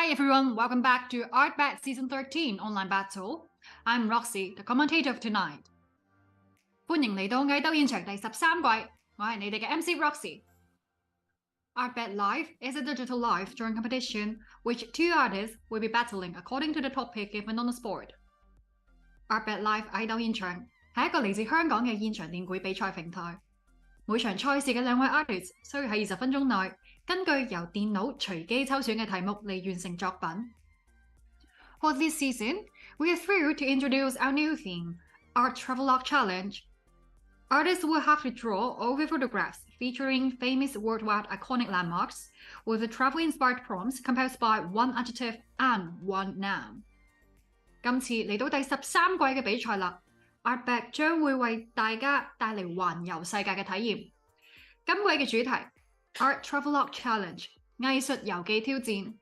Hi everyone, welcome back to ARTBAT Season 13 Online Battle. I'm Roxy, the commentator of tonight. 歡迎嚟到藝鬥現場第13季，我係你哋嘅 MC Roxy. ARTBAT Live is a digital live drawing competition which two artists will be battling according to the topic given on the sport. ARTBAT Live 藝鬥現場係一個嚟自香港嘅現場電繪比賽平台。每場賽事嘅兩位 artists 需要喺20分鐘內根據由電腦隨機抽選嘅題目嚟完成作品。For this season, we are thrilled to introduce our new theme, Art Travelogue Challenge. Artists will have to draw over photographs featuring famous worldwide iconic landmarks with the travel-inspired prompts composed by one adjective and one noun. 今次嚟到第13季嘅比賽啦。ARTBAT 將會為大家帶嚟環遊世界嘅體驗。今季嘅主題 Art Travelogue Challenge 藝術遊記挑戰，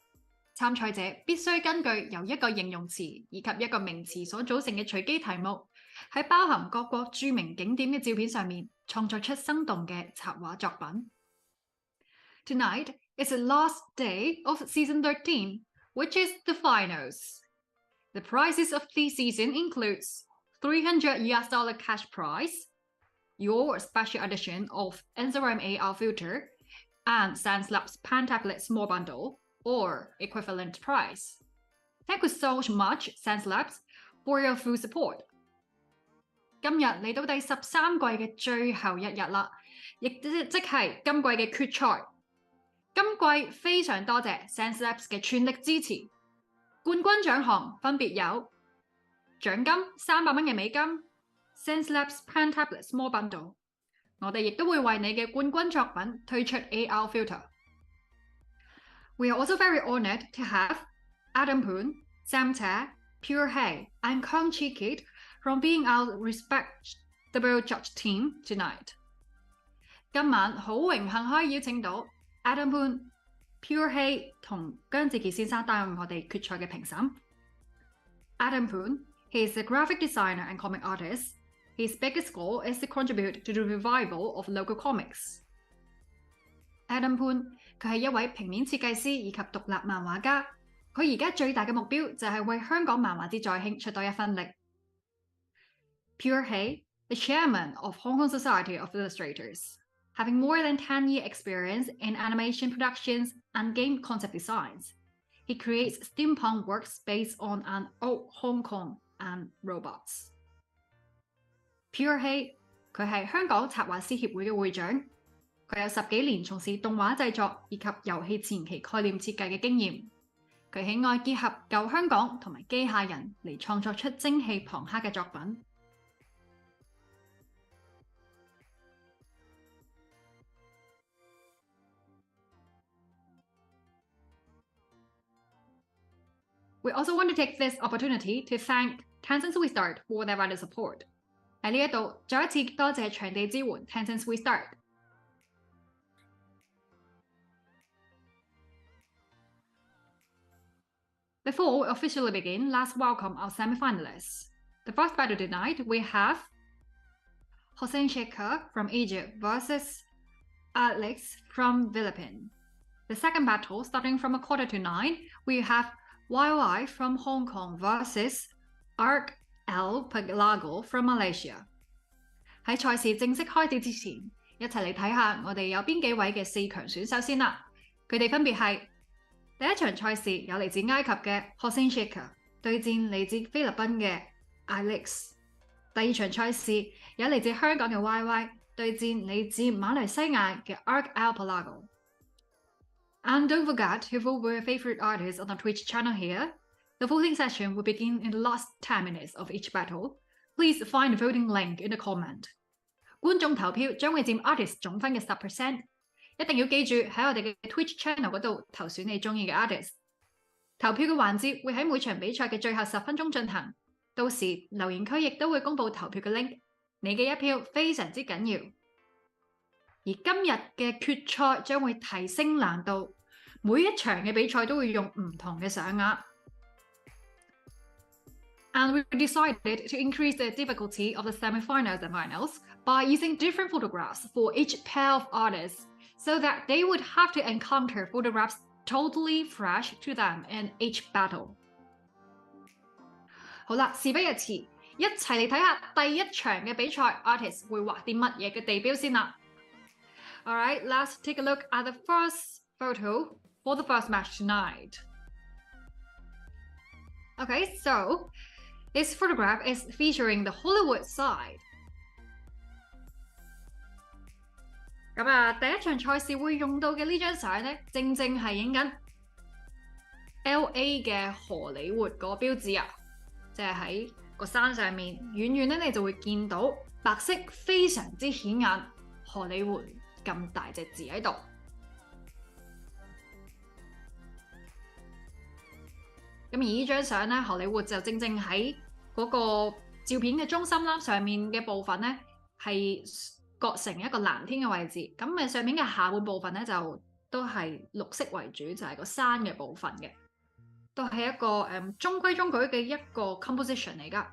參賽者必須根據由一個形容詞以及一個名詞所組成嘅隨機題目，喺包含各國著名景點嘅照片上面創作出生動嘅插畫作品。Tonight is the last day of Season 13, which is the finals. The prizes of this season includes $300 cash prize, your special edition of Instagram AR filter, and SansLab's Pen Tablet Small Bundle, or equivalent price. Thank you so much, SansLabs, for your full support. 今日嚟到第13季嘅最後一日啦，亦即係今季嘅決賽。今季非常多謝 SansLabs 嘅全力支持，冠軍獎項分別有獎金300蚊嘅美金 SansLabs Pen Tablet Small Bundle， 我哋亦都會為你嘅冠軍作品推出 AR filter. We are also very honoured to have Adam Poon, Sam Te, Pure Hay, and Kong Chi Kit from being our respectable judge team tonight. 今晚好榮幸可以邀請到 Adam Poon、Pure Hay 同姜志傑先生擔任我哋決賽嘅評審。Adam Poon,He is a graphic designer and comic artist. His biggest goal is to contribute to the revival of local comics. Adam Poon 佢係一位平面設計師以及獨立漫畫家。佢而家最大嘅目標就係為香港漫畫節再興出多一分力。Pure Hay, the chairman of Hong Kong Society of Illustrators, having more than 10-year experience in animation productions and game concept designs, he creates steampunk works based on an old Hong Kong.and robots. Pure Hay 佢係香港插畫師協會嘅會長，佢有10幾年從事動畫製作以及遊戲前期概念設計嘅經驗。佢喜愛結合舊香港同埋機械人嚟創作出精氣龐克嘅作品。We also want to take this opportunity to thank Tencent Restart for their value support. 喺呢一度再一次多謝場地支援 Tencent Restart。Before we officially begin, let's welcome our semi-finalists. The first battle tonight we have Hussain from Egypt versus eilekz from Philippines. The second battle, starting from 8:45, we have YY from Hong Kong versus PELAGO from Malaysia. 喺賽事正式開始之前，一齊嚟睇下我哋有邊幾位嘅4強選手先啦。佢哋分別係第一場賽事有嚟自埃及嘅 Hussain 對戰嚟自菲律賓嘅 eilekz。第二場賽事有嚟自香港嘅 YY 對戰嚟自馬來西亞嘅 PELAGO。And don't forget to vote for your favorite artists on the Twitch channel here. The voting session will begin in the last 10 minutes of each battle. Please find the voting link in the comment. 觀眾投票將會佔 artist 總分嘅 10%。一定要記住喺我哋嘅 Twitch channel 嗰度投選你中意嘅 artist。投票嘅環節會喺每場比賽嘅最後10分鐘進行。到時留言區亦都會公佈投票嘅 link。你嘅一票非常之緊要。而今日嘅決賽將會提升難度。每一場嘅比賽都會用唔同嘅上額。And we decided to increase the difficulty of the semi-finals and finals by using different photographs for each pair of artists, so that they would have to encounter photographs totally fresh to them in each battle. 好啦，事不宜遲，一齊嚟睇下第一場嘅比賽 ，artist 會畫啲乜嘢嘅地標先啦。Alright, let's take a look at the first photo for the first match tonight. Okay, so this photograph is featuring the Hollywood side. 咁啊，第一場賽事會用到嘅呢張相咧，正正係影緊 LA 嘅荷里活個標誌啊，即係喺個山上面，遠遠咧你就會見到白色非常之顯眼，荷里活咁大隻字喺度。咁而呢張相咧，荷里活就正正喺嗰個照片嘅中心啦，上面嘅部分咧係割成一個藍天嘅位置，咁上面嘅下半部分咧就都係綠色為主，就係個山嘅部分嘅，都係一個中規中矩嘅一個 composition 嚟㗎。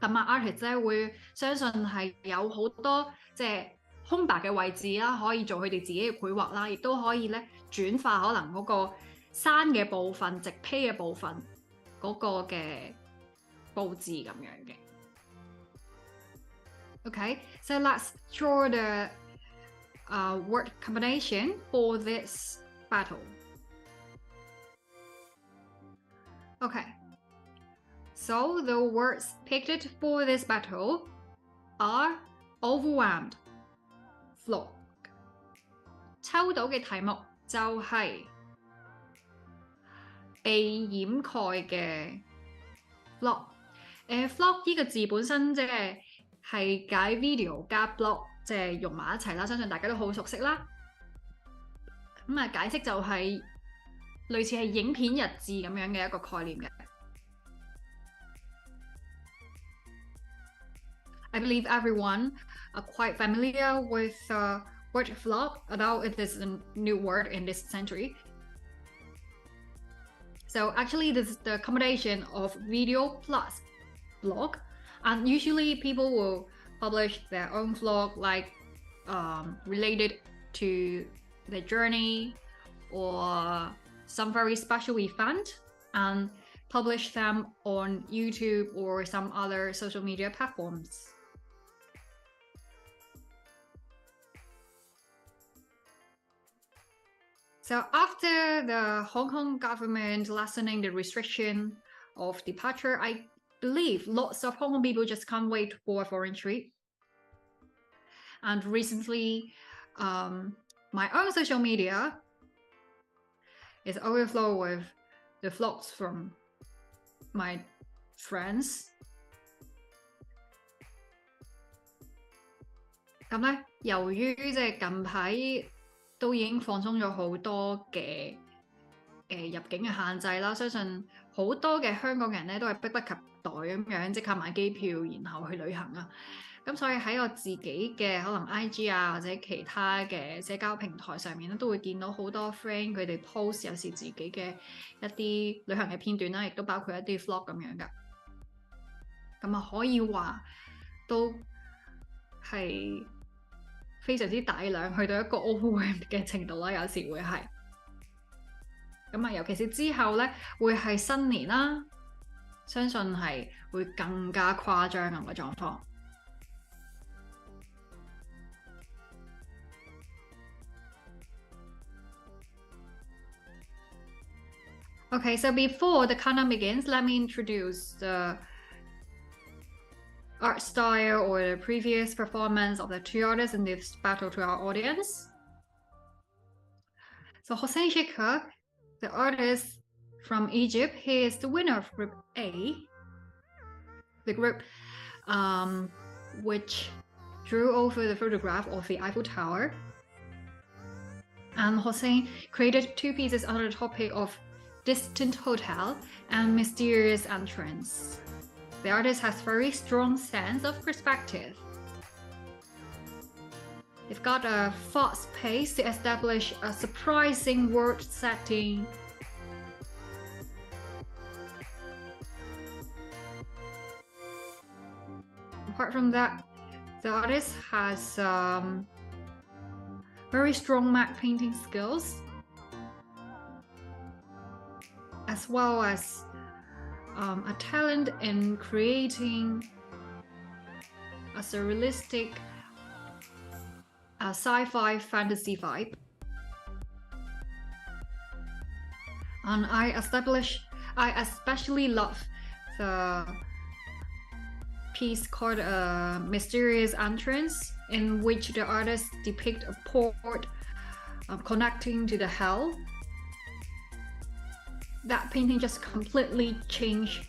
咁啊 artist 咧會相信係有好多即係空白嘅位置啦，可以做佢哋自己嘅繪畫啦，亦都可以咧轉化可能嗰個山嘅部分、直披嘅部分嗰個嘅佈置咁樣嘅。Okay, so let's draw the word combination for this battle. Okay, so the words picked for this battle are overwhelmed, flog. 抽到嘅題目就係被掩蓋嘅 flog。flog 呢個字本身即係解 video 加 blog 即係用埋一齊啦，相信大家都好熟悉啦。咁啊，解釋就係類似係影片日誌咁樣嘅一個概念嘅。I believe everyone are quite familiar with the word vlog, although it is a new word in this century. So actually, this is the combination of video plus blog. And usually people will publish their own vlog like related to the journey or some very special event and publish them on YouTube or some other social media platforms. So after the Hong Kong government lessening the restriction of departure, I believe lots of Hong Kong people just can't wait for a foreign trip. And recently, my own social media is overflow with the vlogs from my friends. 咁咧，由於即係近排都已經放鬆咗好多嘅入境嘅限制啦，相信好多嘅香港人咧都係迫不及待咁樣即刻買機票，然後去旅行啊！咁所以喺我自己嘅可能 IG 啊或者其他嘅社交平台上面咧，都會見到好多 friend 佢哋 post 有時自己嘅一啲旅行嘅片段啦，亦都包括一啲 vlog 咁樣㗎。咁啊可以話都係非常之大量，去到一個 overwhelmed 嘅程度啦，有時會係。咁啊，尤其是之後咧，會係新年啦，相信係會更加誇張咁嘅狀況。Okay, so before the countdown begins, let me introduce the art style or the previous performance of the two artists in this battle to our audience. So Hussein Sheikha, the artist from Egypt, he is the winner of Group A, the group which drew over the photograph of the Eiffel Tower. And Hussein created two pieces under the topic of distant hotel and mysterious entrance. The artist has very strong sense of perspective. They've got a fast pace to establish a surprising world setting. Apart from that, the artist has very strong matte painting skills. as well as a talent in creating a surrealistic sci-fi fantasy vibe. And I especially love the piece called Mysterious Entrance, in which the artist depict a port connecting to the hell. That painting just completely changed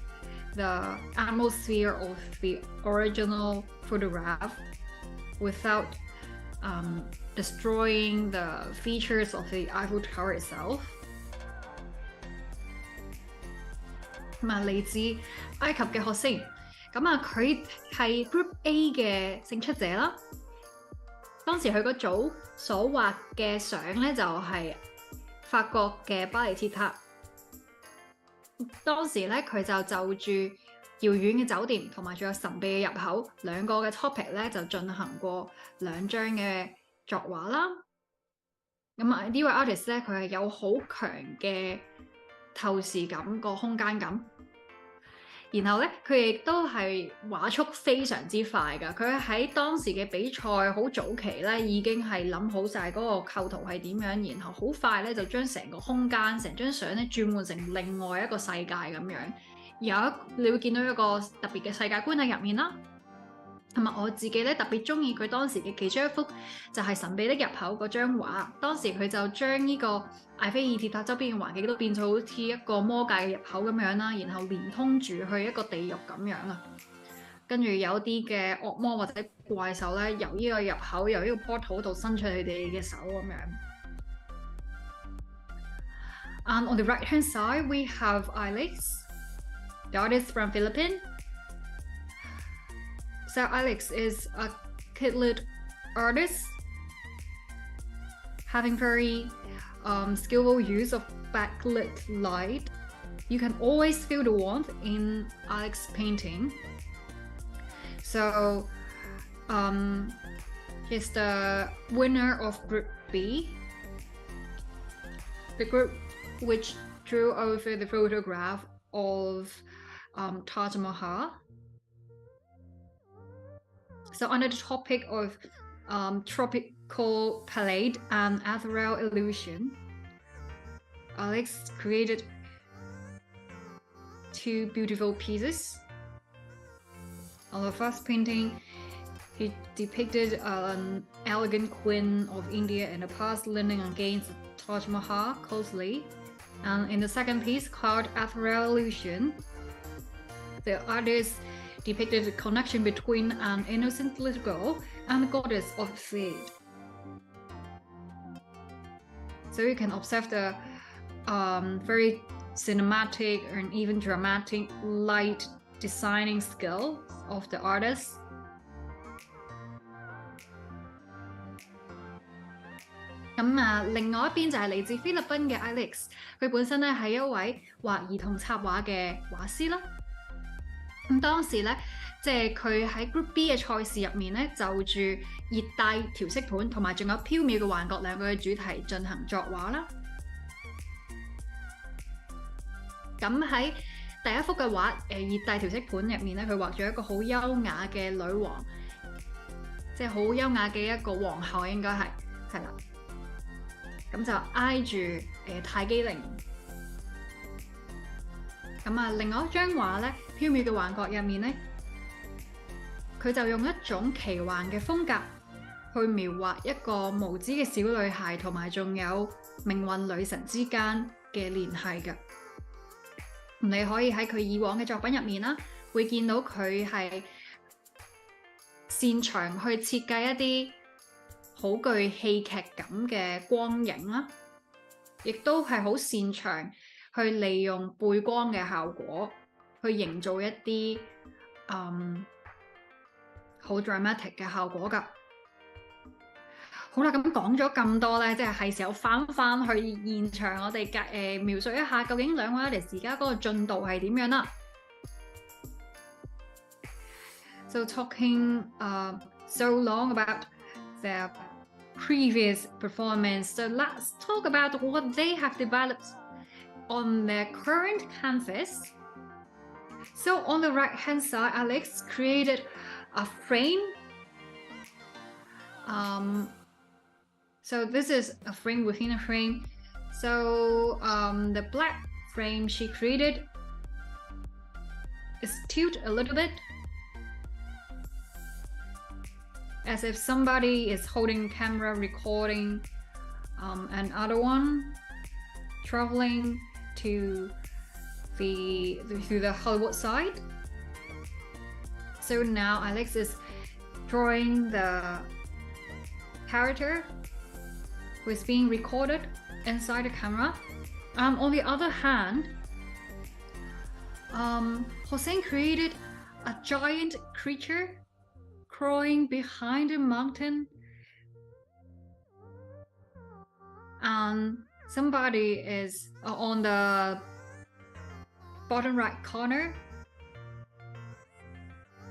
the atmosphere of the original photograph without destroying the features of the Eiffel Tower itself. 咁啊，嚟自埃及嘅學星，咁啊佢係 Group A 嘅勝出者啦。當時佢個組所畫嘅相咧就係法國嘅巴黎鐵塔。當時咧佢就住遙遠嘅酒店同埋仲有神秘嘅入口兩個嘅 topic 咧就進行過兩張嘅作畫啦。咁啊呢位 artist 咧佢係有好強嘅透視感個空間感。然後咧，佢亦都係畫速非常之快㗎。佢喺當時嘅比賽好早期咧，已經係諗好晒嗰個構圖係點樣，然後好快咧就將成個空間、成張相咧轉換成另外一個世界咁樣。你會見到一個特別嘅世界觀喺入面啦。同埋我自己咧特別中意佢當時嘅其中一幅就係神秘的入口嗰張畫。當時佢就將呢個埃菲爾鐵塔周邊嘅環境都變咗好似一個魔界嘅入口咁樣啦，然後連通住去一個地獄咁樣啊。跟住有啲嘅惡魔或者怪獸咧，由呢個入口由呢個 portal 度伸出佢哋嘅手咁樣。And on the right hand side, we have eilekz, the artist from Philippines. So eilekz is a kidlit artist having very skillful use of backlit light. You can always feel the warmth in eilekz painting. So he's the winner of Group B, the group which drew over the photograph of Taj Mahal. So under the topic of tropical palette and ethereal illusion, eilekz created two beautiful pieces. On the first painting, he depicted an elegant queen of India in the past leaning against Taj Mahal closely. And in the second piece, called Ethereal Illusion, the artist depicted the connection between an innocent little girl and the goddess of fate. So you can observe the very cinematic and even dramatic light designing skills of the artist. 另外一邊就係嚟自菲律賓嘅 eilekz， 佢本身咧係一位畫兒童插畫嘅畫師啦。咁當時咧，即係佢喺 Group B 嘅賽事入面咧，就住熱帶調色盤同埋仲有飄渺嘅幻覺兩個嘅主題進行作畫啦。咁喺第一幅嘅畫熱帶調色盤入面咧，佢畫咗一個好優雅嘅女王，即係好優雅嘅一個皇后應該係啦。咁就挨住泰姬陵。另外一張畫咧，飄渺嘅幻覺入面咧，佢就用一種奇幻嘅風格去描畫一個無知嘅小女孩同埋仲有命運女神之間嘅聯繫嘅。你可以喺佢以往嘅作品入面啦，會見到佢係擅長去設計一啲好具戲劇感嘅光影啦，亦都係好擅長去利用背光嘅效果，去營造一啲好 dramatic 嘅效果㗎。好啦，咁講咗咁多咧，即係時候翻去現場，我哋描述一下究竟兩位 artist 而家嗰個進度係點樣啦。So talking so long about their previous performance, so let's talk about what they have developed on the current canvas. So on the right hand side, Alex created a frame. So this is a frame within a frame. So the black frame she created is tilted a little bit, as if somebody is holding camera recording another one traveling to through the Hollywood side. So now Alex is drawing the character who is being recorded inside the camera. On the other hand, Hussain created a giant creature crawling behind a mountain, and somebody is on the bottom right corner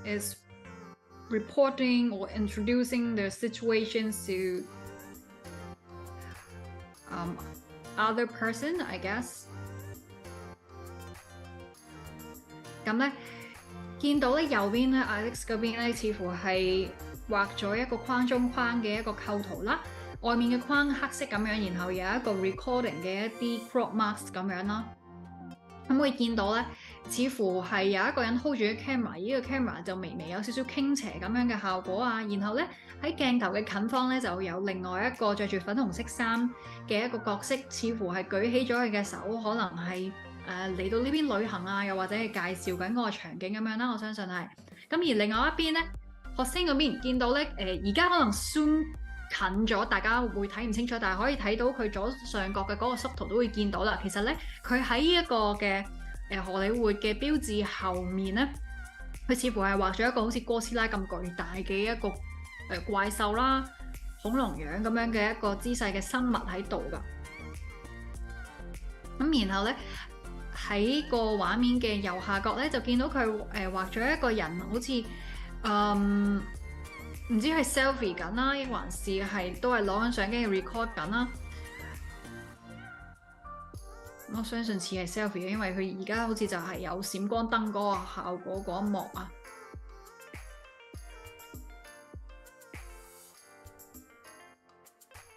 is reporting or introducing the situations to other person, I guess. 咁咧，見到咧右邊咧 Alex 嗰邊咧，似乎係畫咗一個框中框嘅一個構圖啦。外面嘅框黑色咁樣，然後有一個 recording 嘅一啲 crop marks 咁樣啦。咁會見到咧，似乎係有一個人 hold 住嘅 camera， 呢個 camera 就微微有少少傾斜咁樣嘅效果啊。然後咧喺鏡頭嘅近方咧就有另外一個着住粉紅色衫嘅一個角色，似乎係舉起咗佢嘅手，可能係嚟到呢邊旅行啊，又或者係介紹緊嗰個場景咁樣啦。我相信係。咁而另外一邊咧，學生嗰邊見到咧而家可能 zoom 近咗，大家會睇唔清楚，但係可以睇到佢左上角嘅嗰個縮圖都會見到啦。其實咧，佢喺呢一個嘅荷里活嘅標誌後面咧，佢似乎係畫咗一個好似哥斯拉咁巨大嘅一個怪獸啦、恐龍樣咁樣嘅一個姿勢嘅生物喺度㗎。咁然後咧喺個畫面嘅右下角咧，就見到佢畫咗一個人，好似唔知係 selfie 緊啦，抑還是係都係攞緊相機 record 緊啦。我相信似係 selfie 嘅，因為佢而家好似就係有閃光燈嗰個效果嗰一幕啊。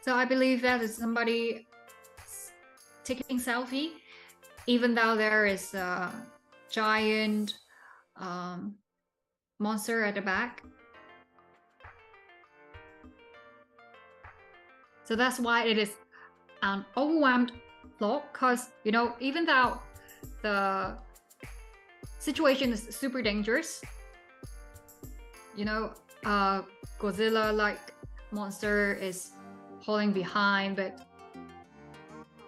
So I believe that is somebody taking selfie, even though there is a giant monster at the back. So that's why it is an overwhelmed look, because even though the situation is super dangerous, a Godzilla-like monster is falling behind, but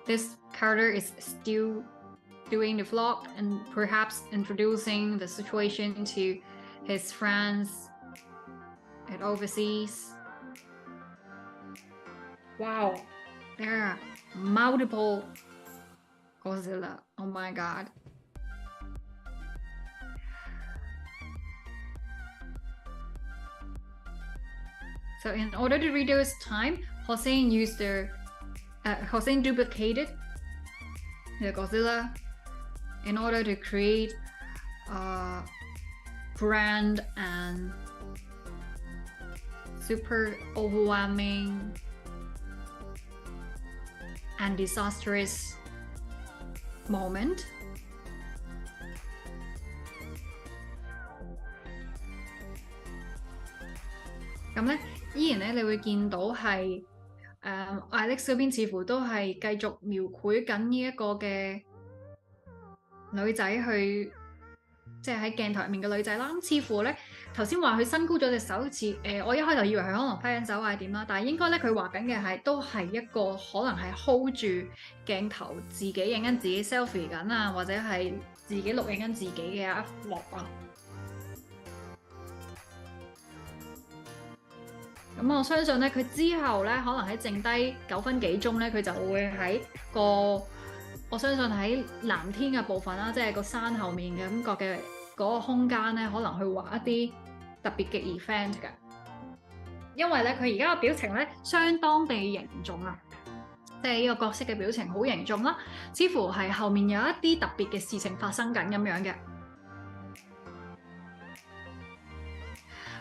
this character is still doing the vlog and perhaps introducing the situation to his friends at overseas. Wow, there are multiple Godzilla. Oh my god. So in order to reduce time, Hussain duplicated the Godzilla in order to create a grand and super overwhelming and disastrous moment. 咁咧，依然咧，你會見到係Alex 嗰邊似乎都係繼續描繪緊呢一個嘅女仔去，即係喺鏡頭入面嘅女仔啦。咁似乎咧，頭先話佢伸高咗隻手，似我一開頭以為佢可能揮緊手係點啦，但係應該咧佢畫緊嘅都係一個可能係 hold 住鏡頭自己影緊自己 selfie 緊啊，或者係自己錄影緊自己嘅一幕啊。咁我相信咧，佢之後咧，可能喺剩低9分幾鐘咧，佢就會喺我相信喺藍天嘅部分啦，即係個山後面嘅感覺嘅嗰個空間咧，可能去畫一啲特別嘅 event 㗎。因為咧，佢而家嘅表情咧，相當地凝重啊。即係呢個角色嘅表情好凝重啦，似乎係後面有一啲特別嘅事情發生緊咁樣嘅。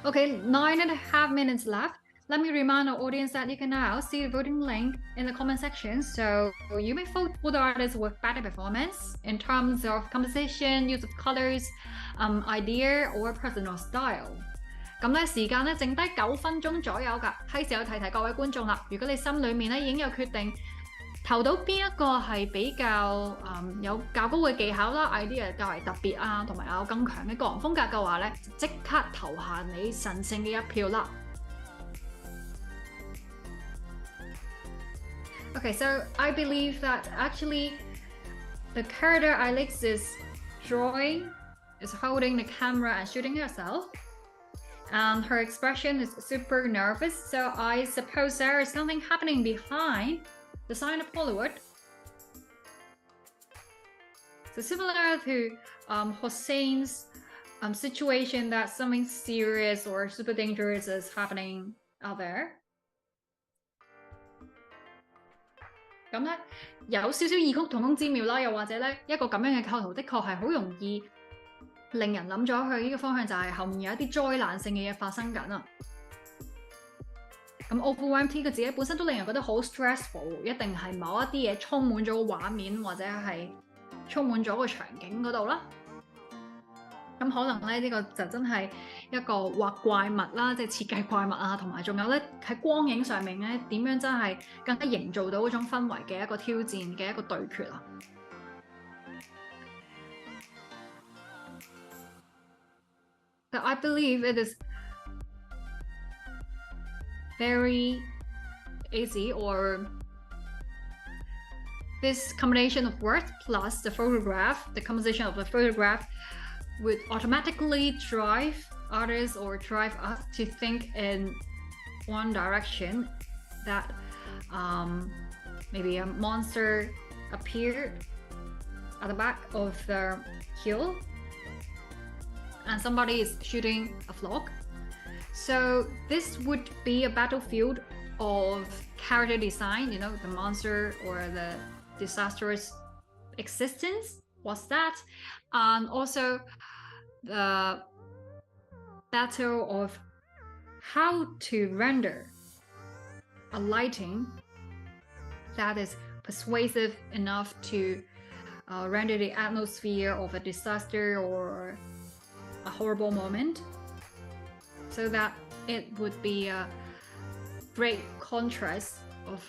Okay, 9.5 minutes left. Let me remind our audience that you can now see the voting link in the comment section, so you may vote for the artist with better performance in terms of composition, use of colors, idea or personal style. 咁咧時間咧剩低9分鐘左右㗎，係時候提提各位觀眾啦。如果你心裏面咧已經有決定投到邊一個係比較有較高嘅技巧啦 ，idea 較為特別啊，同埋有更強嘅個人風格嘅話咧，就即刻投下你神聖嘅一票啦。Okay, so I believe that actually the character eilekz is drawing is holding the camera and shooting herself. And her expression is super nervous, so I suppose there is something happening behind the sign of Hollywood. So similar to Hussain's situation that something serious or super dangerous is happening out there. 咁咧有少少異曲同工之妙啦，又或者咧一個咁樣嘅構圖，的確係好容易令人諗咗去呢個方向，就係後面有一啲災難性嘅嘢發生緊啊。咁 overwhelmed 呢個字咧本身都令人覺得好 stressful， 一定係某一啲嘢充滿咗個畫面或者係充滿咗個場景嗰度啦。咁可能咧呢個就真係一個畫怪物啦，即係設計怪物啊，同埋仲有咧喺光影上面咧點樣真係更加營造到嗰種氛圍嘅一個挑戰嘅一個對決啊。So I believe it is very easy, or this combination of words plus the photograph, the composition of the photograph would automatically drive artists or drive us to think in one direction, that maybe a monster appeared at the back of the hill and somebody is shooting a flock. So this would be a battlefield of character design, you know, the monster or the disastrous existence, what's that? And also the battle of how to render a lighting that is persuasive enough to render the atmosphere of a disaster or a horrible moment, so that it would be a great contrast of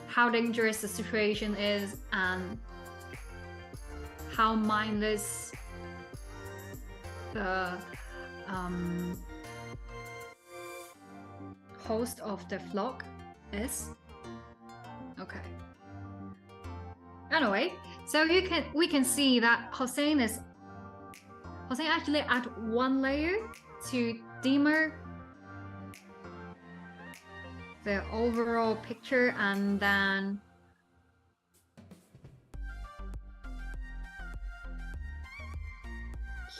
how dangerous the situation is and how mindless the host of the flock is. Okay. Anyway, so we can see that Hussain actually add one layer to dimmer the overall picture, and then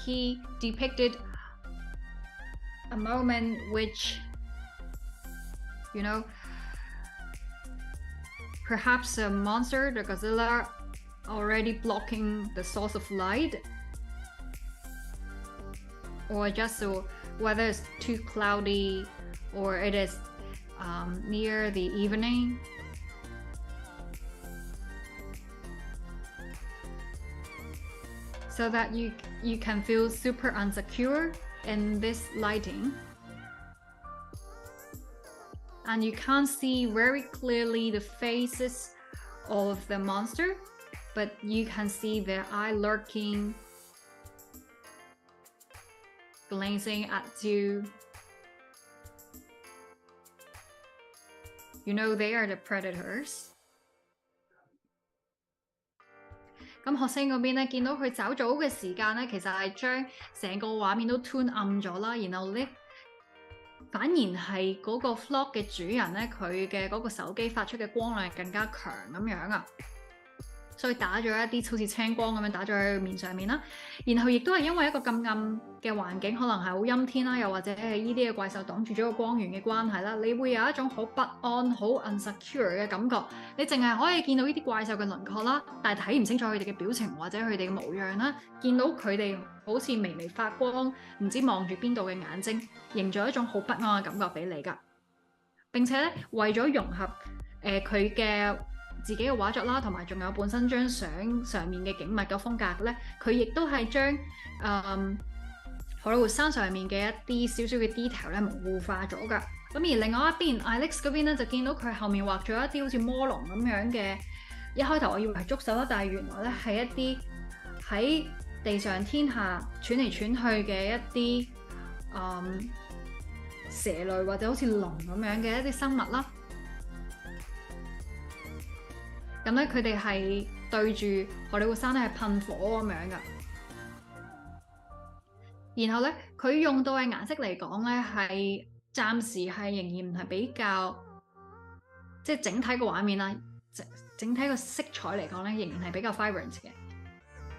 he depicted a moment which, you know, perhaps a monster, the Godzilla, already blocking the source of light, or just whether it's too cloudy or it is near the evening. So that you can feel super unsecure in this lighting. And you can't see very clearly the faces of the monster, but you can see their eye lurking, glancing at you. You know they are the predators. 咁Hussain嗰邊咧，見到佢走早嘅時間咧，其實係將成個畫面都 tune 暗咗啦，然後咧反而係嗰個 vlog 嘅主人咧，佢嘅嗰個手機發出嘅光亮更加強咁樣啊。所以打咗一啲好似青光咁樣打咗喺佢面上面啦。然後亦都係因為一個咁暗嘅環境，可能係好陰天啦，又或者係呢啲嘅怪獸擋住咗個光源嘅關係啦，你會有一種好不安、好 unsecure 嘅感覺。你淨係可以見到呢啲怪獸嘅輪廓啦，但係睇唔清楚佢哋嘅表情或者佢哋嘅模樣啦。見到佢哋好似微微發光，唔知望住邊度嘅眼睛，營造一種好不安嘅感覺俾你㗎。並且咧，為咗融合佢嘅自己嘅畫作啦，同埋仲有本身張相上面嘅景物嘅風格咧，佢亦都係將荷里活山上面嘅一啲少少嘅 detail 咧模糊化咗㗎。咁而另外一邊 eilekz 嗰邊咧，就見到佢後面畫咗一啲好似魔龍咁樣嘅，一開頭我以為係觸手啦，但係原來咧係一啲喺地上天下轉嚟轉去嘅一啲蛇類或者好似龍咁樣嘅一啲生物啦。咁咧佢哋係對住荷里活山咧係噴火咁樣㗎。然後咧佢用到嘅顏色嚟講咧係暫時係仍然唔係比較，即係整體個畫面啦，整體個色彩嚟講咧仍然係比較 vibrant 嘅，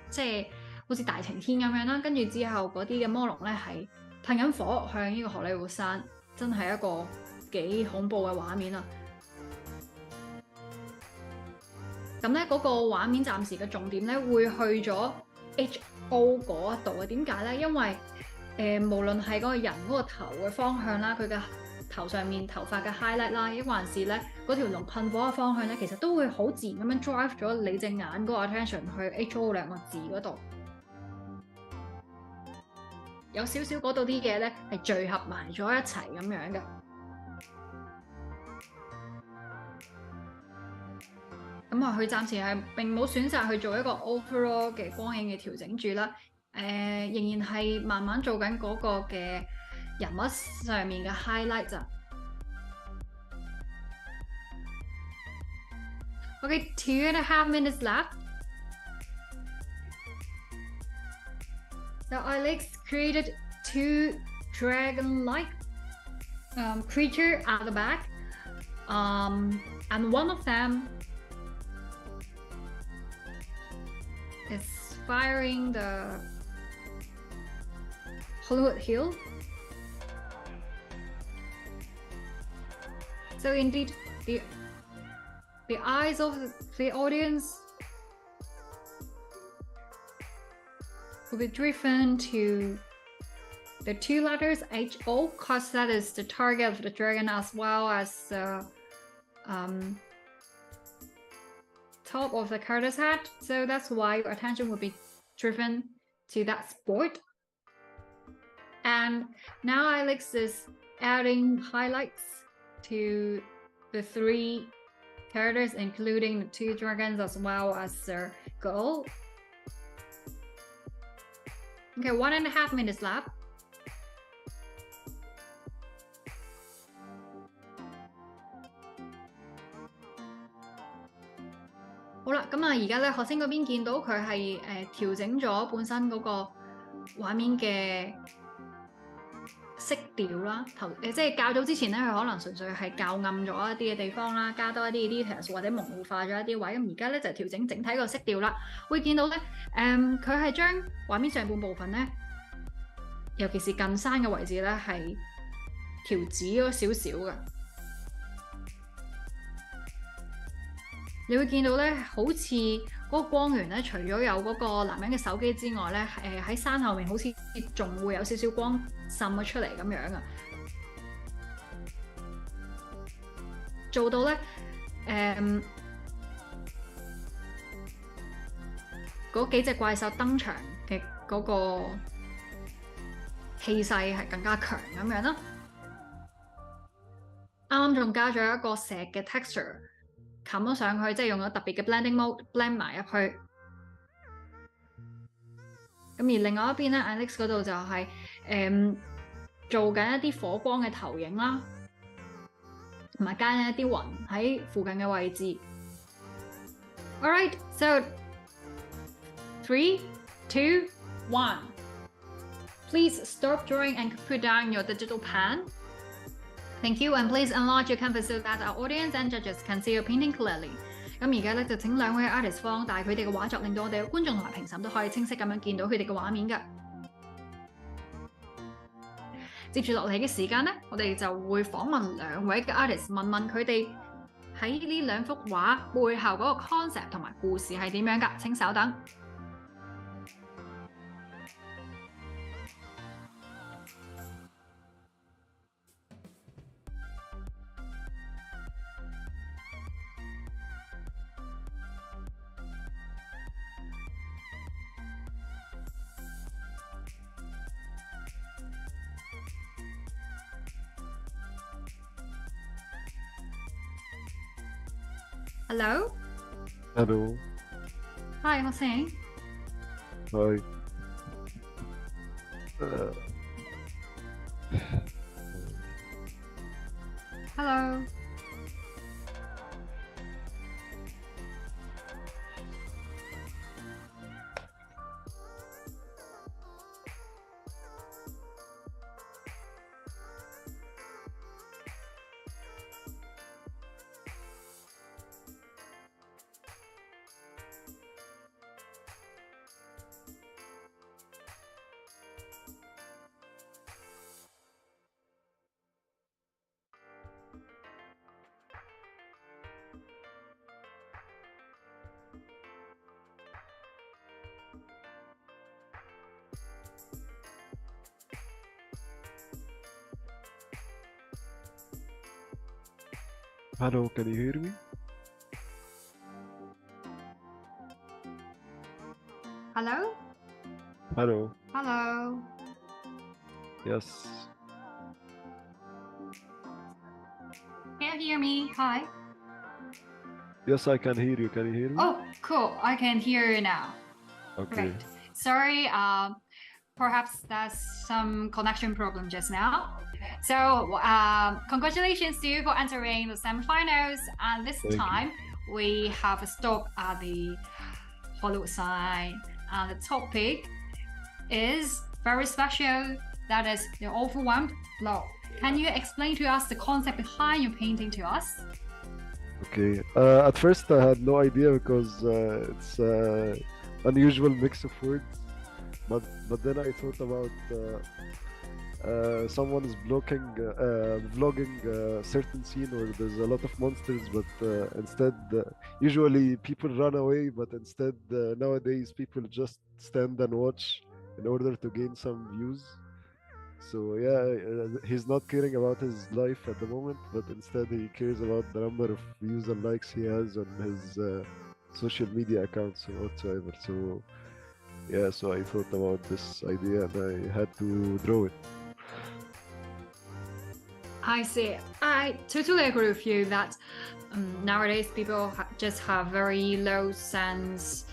即係好似大晴天咁樣啦。跟住之後嗰啲嘅魔龍咧係噴緊火向呢個荷里活山，真係一個幾恐怖嘅畫面啊！咁咧嗰個畫面暫時嘅重點咧會去咗 HO 嗰一度啊。點解咧？因為無論係嗰個人嗰個頭嘅方向啦，佢嘅頭上面頭髮嘅 highlight 啦，亦還是咧嗰條龍噴火嘅方向咧，其實都會好自然咁樣 drive 咗你隻眼嗰個 attention 去 HO 兩個字嗰度。有少少嗰度啲嘢咧係聚合埋咗一齊咁樣嘅。咁啊，佢暫時係並冇選擇去做一個 overall 嘅光影嘅調整住啦。仍然係慢慢做緊嗰個嘅人物上面嘅 highlight 咋。Okay, 2.5 minutes left. So eilekz created 2 dragon-like creature at the back, and one of them is firing the Hollywood Hill. So indeed, the eyes of the audience will be driven to the 2 letters HO, because that is the target of the dragon as well as the top of the character's head. So that's why your attention will be driven to that spot. And now eilekz is adding highlights to the 3 characters, including the 2 dragons as well as their girl. Okay, 1.5 minutes left.好啦，咁啊，而家咧學星嗰邊見到佢係調整咗本身嗰個畫面嘅色調啦，即係較早之前咧，佢可能純粹係較暗咗一啲嘅地方啦，加多一啲 details 或者模糊化咗一啲位。咁而家咧就調整整體個色調啦，會見到咧佢係將畫面上半部分咧，尤其是近山嘅位置咧係調紫咗少少嘅。你會見到咧，好似嗰個光源咧，除咗有嗰個男人嘅手機之外咧，喺山後面好似仲會有少少光滲咗出嚟咁樣啊！做到咧，嗰幾隻怪獸登場嘅嗰個氣勢係更加強咁樣啦。啱啱仲加咗一個石嘅 texture。冚咗上去，即係用咗特別嘅 blending mode blend 埋入去。咁而另外一邊咧 eilekz 嗰度就係做緊一啲火光嘅投影啦，同埋加一啲雲喺附近嘅位置。Alright, so 3, 2, 1. Please stop drawing and put down your digital pen. Thank you, and please enlarge your canvas so that our audience and judges can see your painting clearly. 咁而家咧就請兩位 artist 放大佢哋嘅畫作，令到我哋嘅觀眾同埋評審都可以清晰咁樣見到佢哋嘅畫面㗎。接住落嚟嘅時間咧，我哋就會訪問兩位嘅 artist， 問問佢哋喺呢兩幅畫背後嗰個 concept 同埋故事係點樣㗎？請稍等。Hello. Hello. Hi, Hussain. Hi. Hello. Hello, can you hear me? Hello. Hello. Hello. Yes. Can you hear me? Hi. Yes, I can hear you. Can you hear me? Oh, cool. I can hear you now. Okay. Great. Sorry, perhaps that's some connection problem just now. So, congratulations to you for entering the semifinals. And this Thank you. time, we have a stop at the alhussain. And the topic is very special. That is the overwhelmed love. Can you explain to us the concept behind your painting to us? Okay. At first, I had no idea because it's unusual mix of words. But then I thought about someone is vlogging a certain scene where there's a lot of monsters, but instead, usually people run away, but instead nowadays people just stand and watch in order to gain some views. So yeah, he's not caring about his life at the moment, but instead he cares about the number of views and likes he has on his social media accounts or whatsoever. So yeah, so I thought about this idea and I had to draw it. I see. I totally agree with you that nowadays people just have very low sense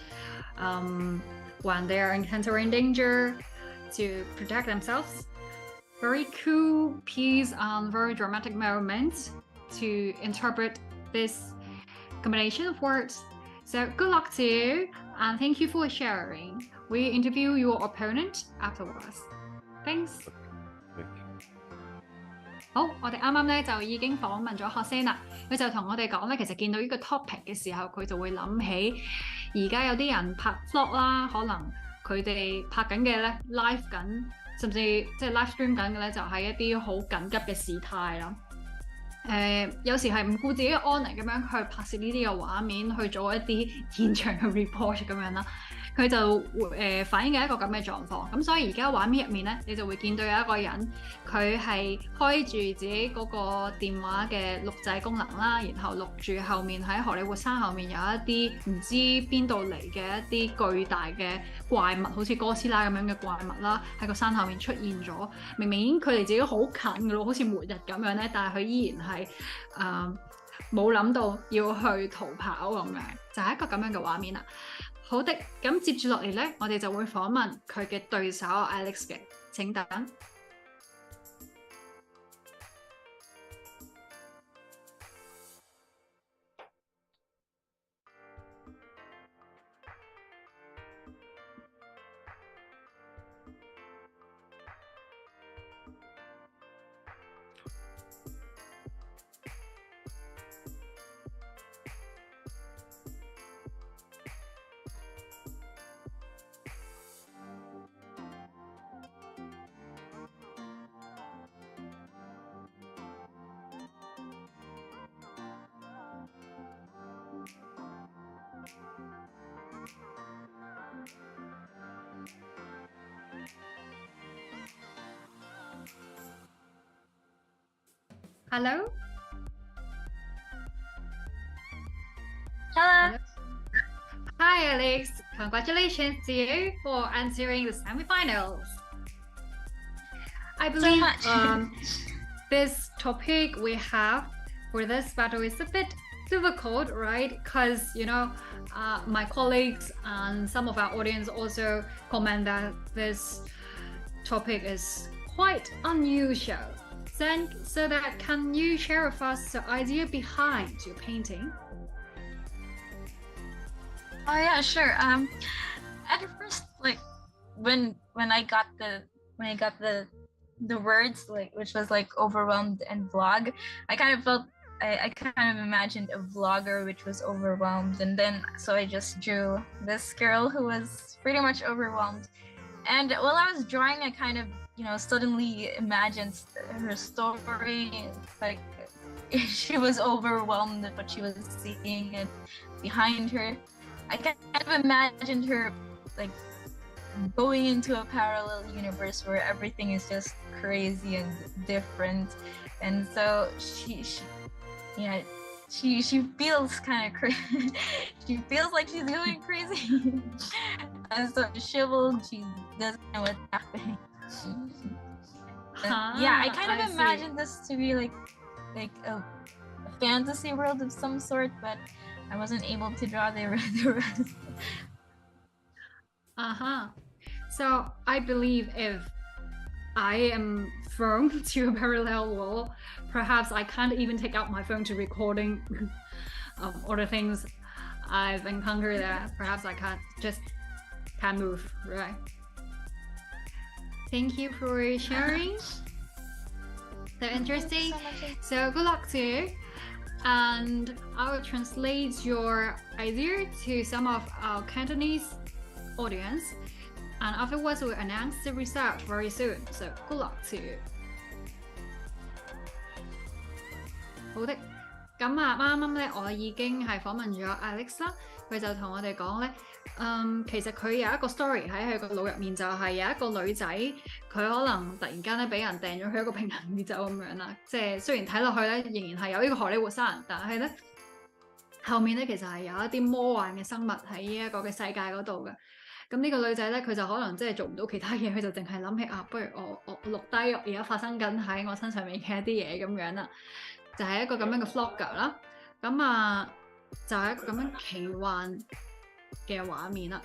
when they are encountering danger to protect themselves. Very cool piece and very dramatic moments to interpret this combination of words. So good luck to you and thank you for sharing. We interview your opponent afterwards. Thanks. Thank you. 好，我哋啱啱咧就已經訪問咗Hussain啦，佢就同我哋講咧，其實見到呢個 topic 嘅時候，佢就會諗起而家有啲人拍 vlog 啦，可能佢哋拍緊嘅咧 live 緊，甚至即係 live stream 緊嘅咧，就係一啲好緊急嘅事態啦。有時係唔顧自己嘅安危咁樣去拍攝呢啲嘅畫面，去做一啲現場嘅 report 咁樣啦。佢就會反映嘅一個咁嘅狀況，咁所以而家畫面入面咧，你就會見到有一個人，佢係開住自己嗰個電話嘅錄製功能啦，然後錄住後面喺荷里活山後面有一啲唔知邊度嚟嘅一啲巨大嘅怪物，好似哥斯拉咁樣嘅怪物啦，喺個山後面出現咗。明明已經距離自己好近㗎咯，好似末日咁樣咧，但係佢依然係冇諗到要去逃跑咁樣，就係一個咁樣嘅畫面啦。好的，咁接住落嚟咧，我哋就會訪問佢嘅對手eilekz嘅。請等。Hello? Hello. Hi, Alex. Congratulations to you for answering the semifinals. I believe this topic we have for this battle is a bit difficult, right? Because, you know, my colleagues and some of our audience also comment that this topic is quite unusual. So that can you share with us the idea behind your painting? Oh yeah, sure. At first, like when I got the words, like which was like overwhelmed and vlog, I kind of felt I kind of imagined a vlogger which was overwhelmed, and then so I just drew this girl who was pretty much overwhelmed. And while I was drawing, I kind of, you know, suddenly imagined her story, like she was overwhelmed at what she was seeing and behind her. I kind of imagined her like going into a parallel universe where everything is just crazy and different, and so she feels kind of crazy. She feels like she's going crazy, and so disheveled. She doesn't know what's happening. Yeah, I kind of imagined this to be like a fantasy world of some sort, but I wasn't able to draw the rest. So I believe if I am thrown to a parallel wall, perhaps I can't even take out my phone to recording all the things I've encountered there. Perhaps I can't move, right? Thank you for sharing. So interesting. So good luck to you. And I will translate your idea to some of our Cantonese audience. And afterwards, we'll announce the result very soon. So good luck to you. 好的，咁啊，啱啱咧，我已經係訪問咗 Alex 啦，佢就同我哋講咧，其實佢有一個 story 喺佢個腦入面，就係有一個女仔，佢可能突然間咧俾人掟咗去一個平行宇宙咁樣啦，即係雖然睇落去咧仍然係有呢個荷里活山人，但係咧後面咧其實係有一啲魔幻嘅生物喺呢一個嘅世界嗰度嘅。咁呢個女仔咧，佢就可能即係做唔到其他嘢，佢就淨係諗起不如我錄低而家發生緊喺我身上面嘅一啲嘢咁樣啦。就係一個咁樣嘅 vlogger 啦，咁啊就係一個咁樣奇幻嘅畫面啦。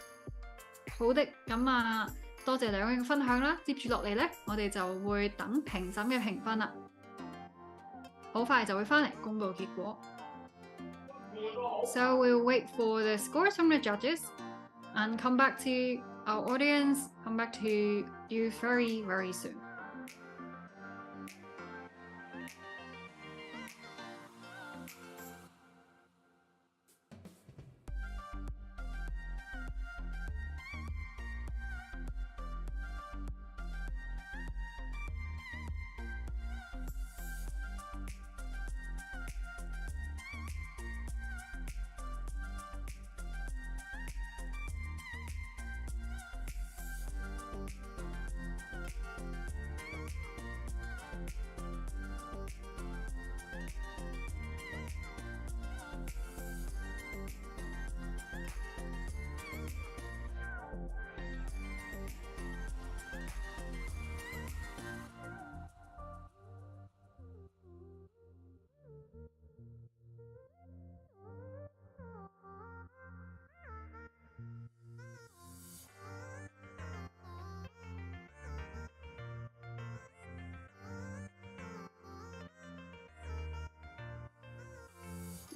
好的，咁啊多謝兩位嘅分享啦。接住落嚟咧，我哋就會等評審嘅評分啦。好快就會翻嚟公佈結果。So we'll wait for the scores from the judges and come back to our audience, come back to you very, very soon.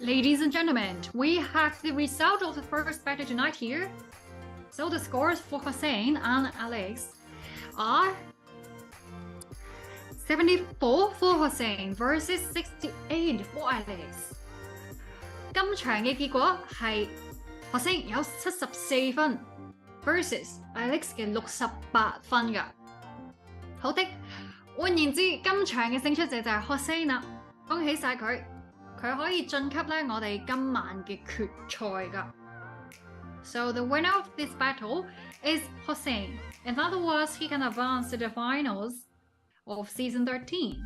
Ladies and gentlemen, we have the result of the first battle tonight here. So the scores for Hussain and Alex are 74 for Hussain versus 68 for Alex. 今場嘅結果係 Hussain 有74分 versus Alex 嘅68分㗎。好的，換言之，今場嘅勝出者就係 Hussain 啦，恭喜晒佢。佢可以晉級咧我哋今晚嘅決賽㗎。So the winner of this battle is Hussain. In other words, he can advance to the finals of season 13.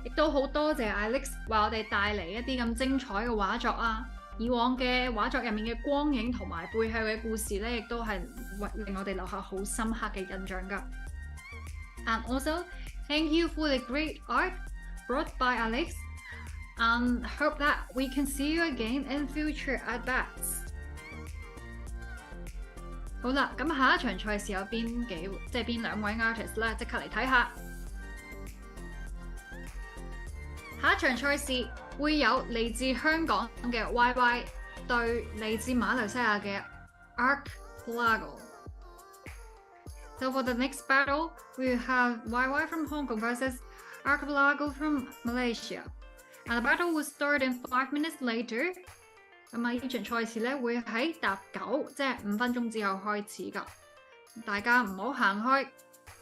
亦都好多謝 eilekz 為我哋帶嚟一啲咁精彩嘅畫作啊！以往嘅畫作入面嘅光影同埋背後嘅故事咧，亦都係令我哋留下好深刻嘅印象㗎。And also, thank you for the great art brought by eilekz, and hope that we can see you again in future ARTBATs。好啦，咁下一場賽事有邊兩位 artist 咧？即刻嚟睇下。下一場賽事會有嚟自香港嘅 YY 對嚟自馬來西亞嘅 PELAGO。So for the next battle, we have YY from Hong Kong versus ARTBAT from Malaysia. And the battle will start in 5 minutes later. 咁呢場賽事咧會喺搭9，即係5分鐘之後開始㗎。大家唔好行開，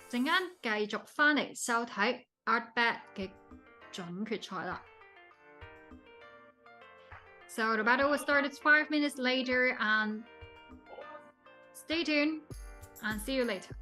陣間繼續翻嚟收睇 ARTBAT 嘅準決賽啦。So the battle will start 5 minutes later, and stay tuned and see you later.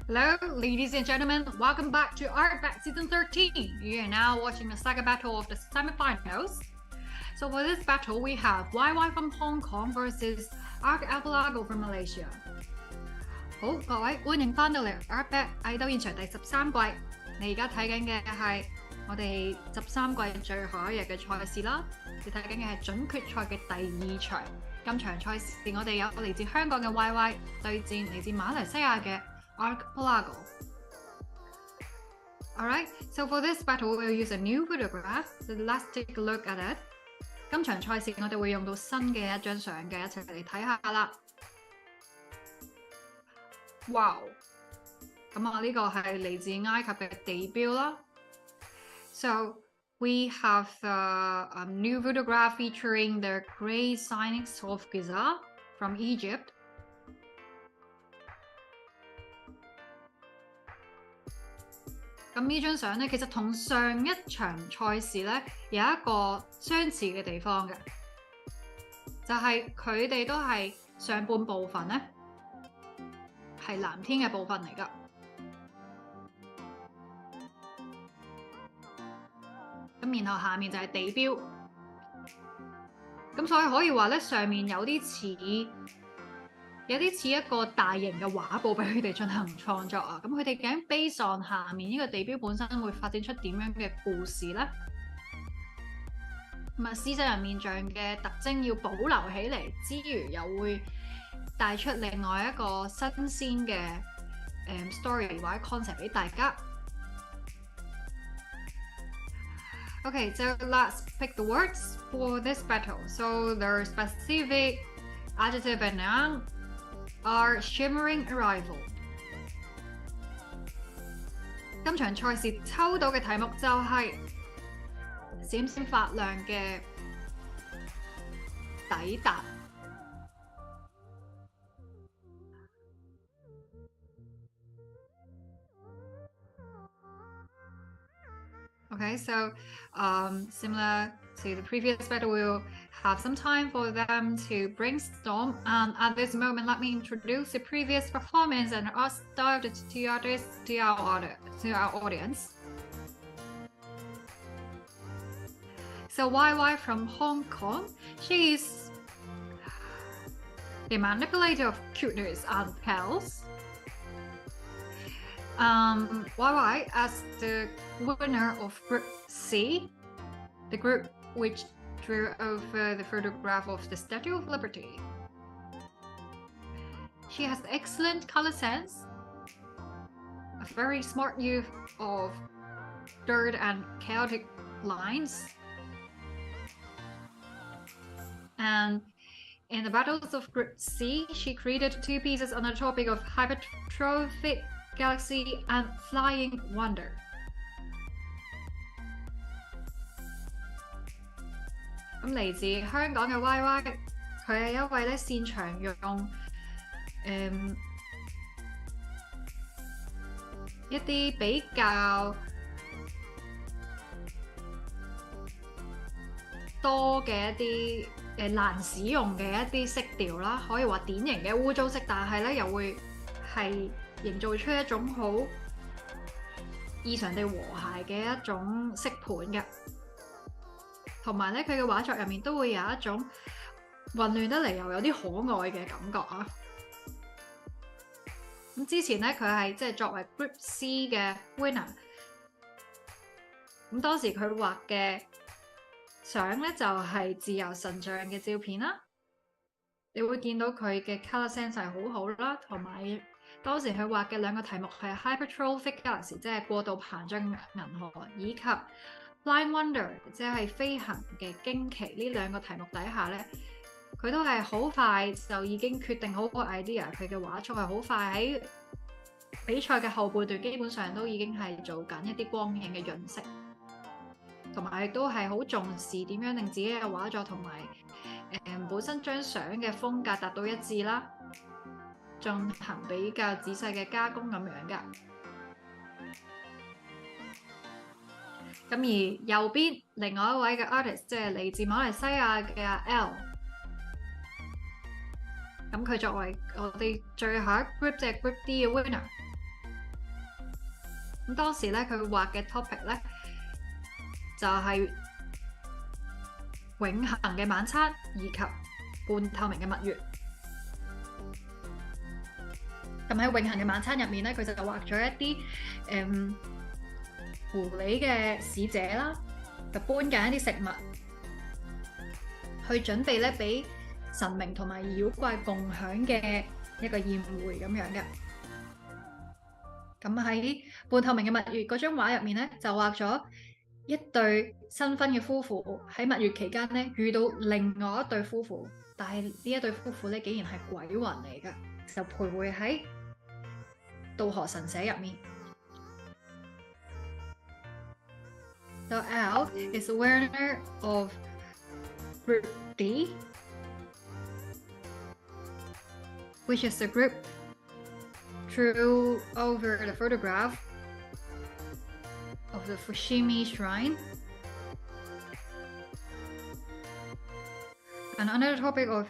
Hello, ladies and gentlemen. Welcome back to ARTBAT Season 13. You are now watching the second battle of the semi-finals. So for this battle, we have YY from Hong Kong versus PELAGO from Malaysia. 好，各位歡迎翻到嚟 ARTBAT 藝鬥現場第13季。你而家睇緊嘅係我哋13季最後一日嘅賽事啦。你睇緊嘅係準決賽嘅第2場。今場賽事我哋有嚟自香港嘅 YY 對戰嚟自馬來西亞嘅 PELAGO. Alright, so for this battle we'll use a new photograph. So let's take a look at it. 今場賽事我哋會用到新嘅一張相嘅，一齊嚟睇下啦。哇！咁啊，呢個係嚟自埃及嘅地標啦。So we have a new photograph featuring the great signings of Giza from Egypt. 咁呢張相咧，其實同上一場賽事咧有一個相似嘅地方嘅，就係佢哋都係上半部分咧係藍天嘅部分嚟㗎。咁然後下面就係地標，咁所以可以話咧上面有啲似一個大型嘅畫布俾佢哋進行創作啊！咁佢哋究竟 base on 下面呢個地標本身會發展出點樣嘅故事呢？咁啊，獅身人面像嘅特徵要保留起嚟之餘，又會帶出另外一個新鮮嘅story 或者 concept 俾大家。Okay, so let's pick the words for this battle. So the specific adjective and noun are shimmering arrival. 今場賽事抽到嘅題目就係閃閃發亮嘅抵達。Okay, so similar to the previous battle, we'll have some time for them to brainstorm. And at this moment, let me introduce the previous performance and ask the two artists to our audience. So YY from Hong Kong, she is the manipulator of cuteness and pals. YY as the winner of Group C, the group which drew over the photograph of the Statue of Liberty. She has excellent color sense, a very smart use of dirt and chaotic lines, and in the battles of Group C, she created 2 pieces on the topic of hypertrophic galaxy and flying wonder. 咁嚟自香港嘅 YY， 佢係一位咧擅長用一啲比較多嘅一啲難使用嘅一啲色調啦，可以話典型嘅污糟色，但係咧又會係營造出一種好異常地和諧嘅一種色盤嘅，同埋咧佢嘅畫作入面都會有一種混亂得嚟又有啲可愛嘅感覺啊！咁之前咧佢係即係作為 Group C 嘅 winner， 咁當時佢畫嘅相咧就係自由神像嘅照片啦，你會見到佢嘅 colour sense 係好好啦，同埋當時佢畫嘅兩個題目係 hypertrophic galaxy， 即係過度膨脹銀河，以及 flying wonder， 即係飛行嘅驚奇。呢兩個題目底下咧，佢都係好快就已經決定好個 idea， 佢嘅畫速係好快喺比賽嘅後半段，基本上都已經係做緊一啲光影嘅潤色，同埋亦都係好重視點樣令自己嘅畫作同埋本身張相嘅風格達到一致啦。進行比較仔細嘅加工咁樣㗎。咁而右邊另外一位嘅 artist 即係嚟自馬來西亞嘅阿 L， 咁佢作為我哋最後一 group 即係 Group D 嘅 winner，咁當時咧佢畫嘅 topic 咧就係永恆嘅晚餐以及半透明嘅蜜月。咁喺永恆嘅晚餐入面咧，佢就畫咗一啲狐狸嘅使者啦，就搬緊一啲食物去準備咧俾神明同埋妖怪共享嘅一個宴會咁樣嘅。咁喺半透明嘅蜜月嗰張畫入面咧，就畫咗一對新婚嘅夫婦喺蜜月期間咧遇到另外一對夫婦，但係呢一對夫婦咧竟然係鬼魂嚟㗎，就徘徊喺渡河神社入面。The elf is a winner of Group D, which is the group drew over the photograph of the Fushimi Shrine. And under the topic of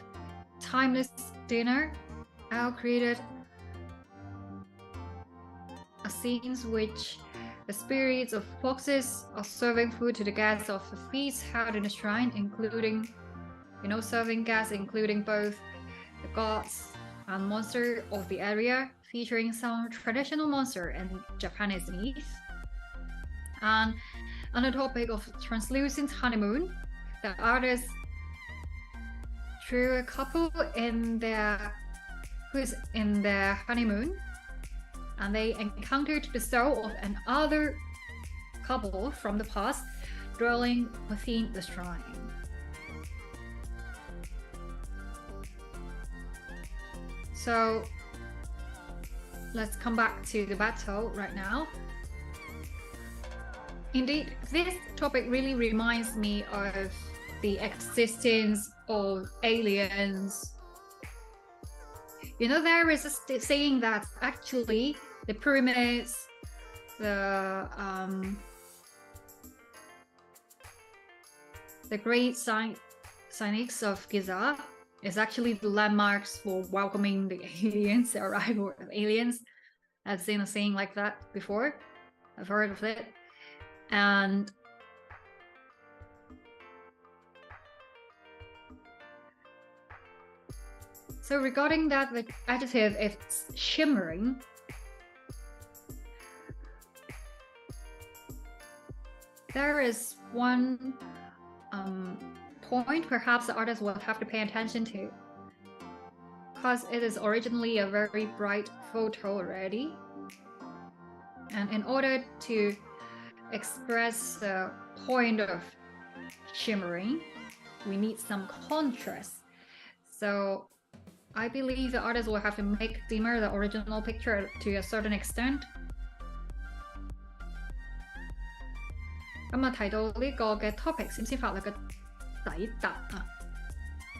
timeless dinner, Al created a scenes which the spirits of foxes are serving food to the guests of the feast held in the shrine, including, serving guests, including both the gods and monster of the area, featuring some traditional monster and Japanese myth. And on the topic of translucent honeymoon, the artist drew a couple who's in their honeymoon, and they encountered the soul of another couple from the past dwelling within the shrine. So let's come back to the battle right now. Indeed, this topic really reminds me of the existence of aliens. There is a saying that actually the pyramids, the great signage of Giza is actually the landmarks for welcoming the aliens, the arrival of aliens. I've seen a saying like that before. I've heard of it. And so regarding that, the adjective is shimmering. There is one point perhaps the artist will have to pay attention to, because it is originally a very bright photo already. And in order to express the point of shimmering, we need some contrast. So I believe the artist will have to make dimmer the original picture to a certain extent. 咁提到呢個嘅 topic 閃閃法律嘅抵達啊，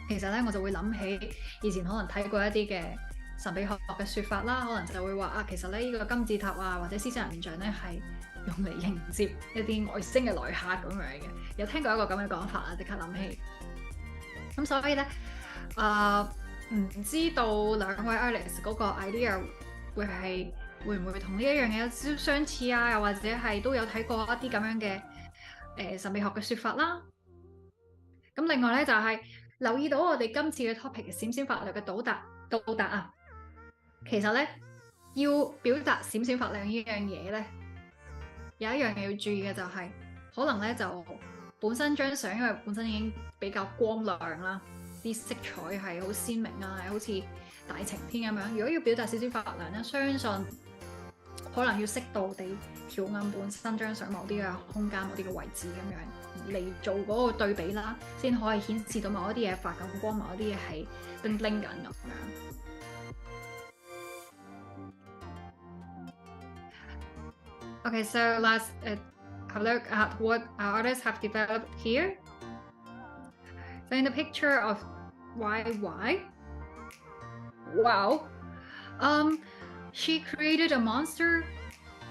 其實咧我就會諗起以前可能睇過一啲嘅神秘學嘅説法啦，可能就會話其實咧呢個金字塔啊或者獅子人面像咧係用嚟迎接一啲外星嘅來客咁樣嘅，有聽過一個咁嘅講法啊，即刻諗起。咁所以咧唔知道兩位 eilekz 嗰個 idea 會唔會同呢一樣嘢有少少相似啊？又或者係都有睇過一啲咁樣嘅神秘學嘅説法啦。咁另外咧就係留意到我哋今次嘅 topic 閃閃法律嘅到達啊，其實咧要表達閃閃法律呢樣嘢咧，有一樣嘢要注意嘅就係可能咧就本身張相因為本身已經比較光亮啦。啲色彩係好鮮明啊，好似大晴天咁樣。如果要表達少少發亮咧，相信可能要適度地調暗本身張相某啲嘅空間、某啲嘅位置咁樣嚟做嗰個對比啦，先可以顯示到某一啲嘢發緊光，某一啲嘢係bling bling緊咁樣。Okay, so let's have a look at what our artists have developed here. So in the picture of YY, wow, she created a monster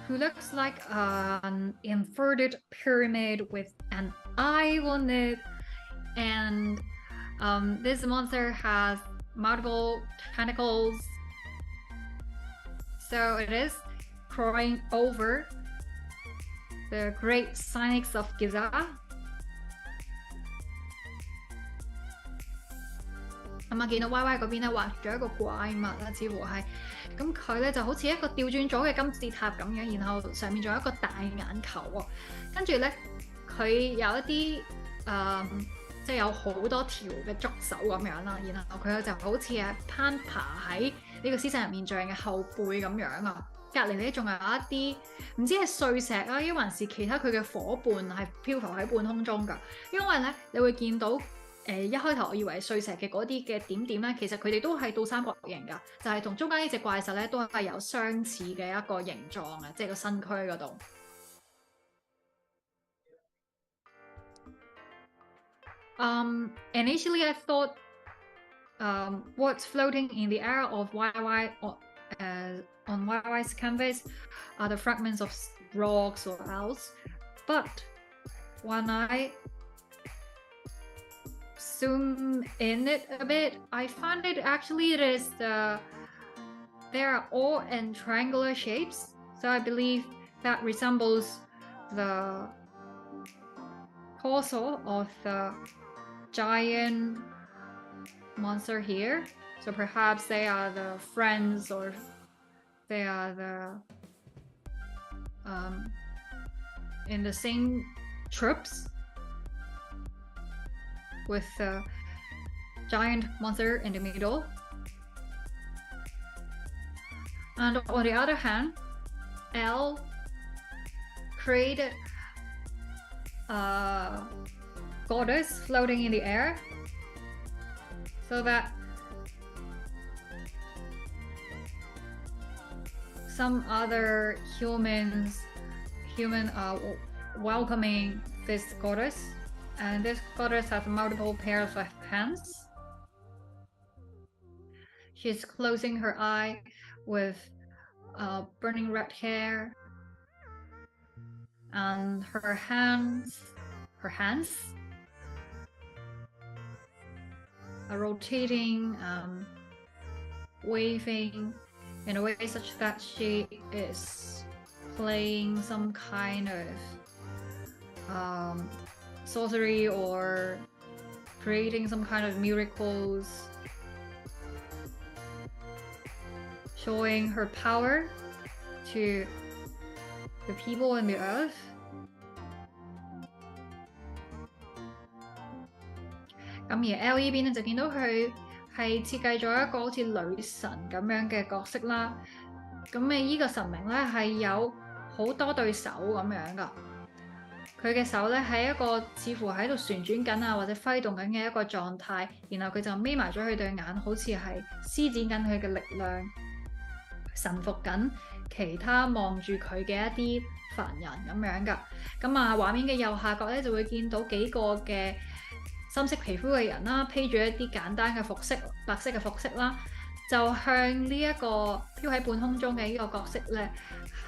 who looks like an inverted pyramid with an eye on it, and this monster has multiple tentacles. So it is crawling over The Great Cynics of Giza。咁啊，見到 YY 嗰邊咧畫咗一個怪物啦，似乎係咁佢咧就好似一個調轉咗嘅金字塔咁樣，然後上面仲有一個大眼球喎。跟住咧佢有一啲即係有好多條嘅觸手咁樣啦，然後佢就好似係攀爬喺呢個獅身人面像嘅後背咁樣啊。隔離咧仲有一啲唔知係碎石啊，抑或是其他佢嘅伙伴係漂浮喺半空中㗎。因為咧你會見到一開頭我以為係碎石嘅嗰啲嘅點點咧，其實佢哋都係倒三角形㗎，就係同中間呢隻怪獸咧都係有相似嘅一個形狀啊，即係個身軀嗰度。Initially I thought what's floating in the air of YY on YY's canvas are the fragments of rocks or else, but when I zoom in it a bit, I find it actually they are all in triangular shapes, so I believe that resembles the torso of the giant monster here. So perhaps they are the friends, or they are the in the same troops with the giant monster in the middle. And on the other hand, L created a goddess floating in the air, so that some other human welcoming this goddess, and this goddess has multiple pairs of hands. She's closing her eye with burning red hair, and her hands are rotating, waving in a way such that she is playing some kind of sorcery or creating some kind of miracles, showing her power to the people in the earth. 咁而 L 呢邊咧就見到佢係設計咗一個好似女神咁樣嘅角色啦。咁呢個神明咧係有好多對手咁樣噶。佢嘅手咧係一個似乎喺度旋轉緊啊或者揮動緊嘅一個狀態，然後佢就眯埋咗佢對眼，好似係施展緊佢嘅力量，臣服緊其他望住佢嘅一啲凡人咁樣噶。咁啊畫面嘅右下角咧就會見到幾個嘅深色皮膚嘅人啦，披住一啲簡單嘅服飾，白色嘅服飾啦，就向呢一個飄喺半空中嘅呢個角色咧，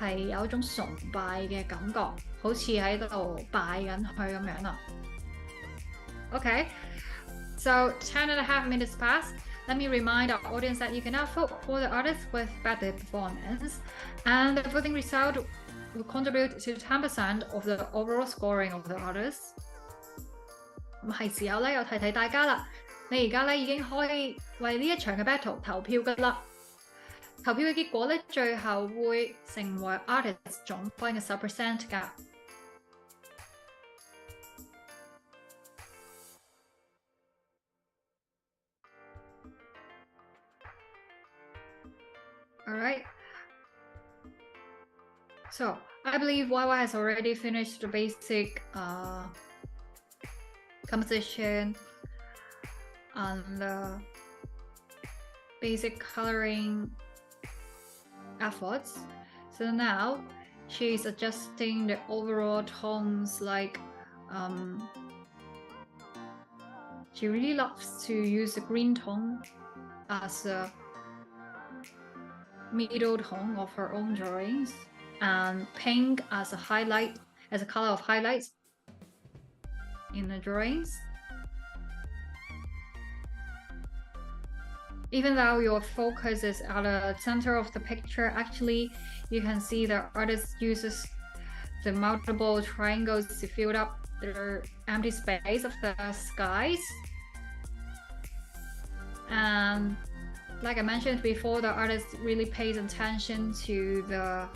係有一種崇拜嘅感覺，好似喺度拜緊佢咁樣啦。Okay, so 10.5 minutes passed. Let me remind our audience that you can now vote for the artist with better performance, and the voting result will contribute to 10% of the overall scoring of the artist. 咁係時候咧，又提提大家啦。你而家咧已經可以為呢一場嘅 battle 投票㗎啦。投票嘅結果咧，最後會成為 artist 總分嘅10% 㗎。Alright. So I believe YY has already finished the basic composition and basic coloring efforts. So now she's adjusting the overall tones, like she really loves to use the green tone as a middle tone of her own drawings, and pink as a highlight, as a color of highlights in the drawings. Even though your focus is at the center of the picture, actually you can see the artist uses the multiple triangles to fill up the empty space of the skies. And like I mentioned before, the artist really pays attention to the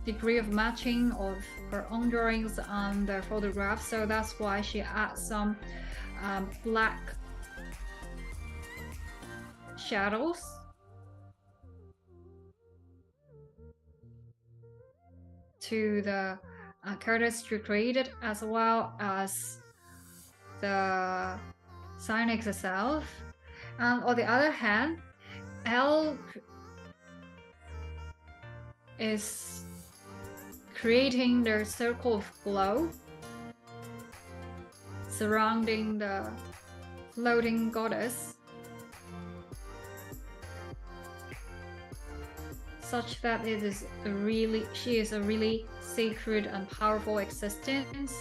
degree of matching of her own drawings on the photograph, so that's why she adds some black shadows to the characters she created, as well as the sign itself. And on the other hand, Elle is creating the circle of glow surrounding the floating goddess, such that she is a really sacred and powerful existence.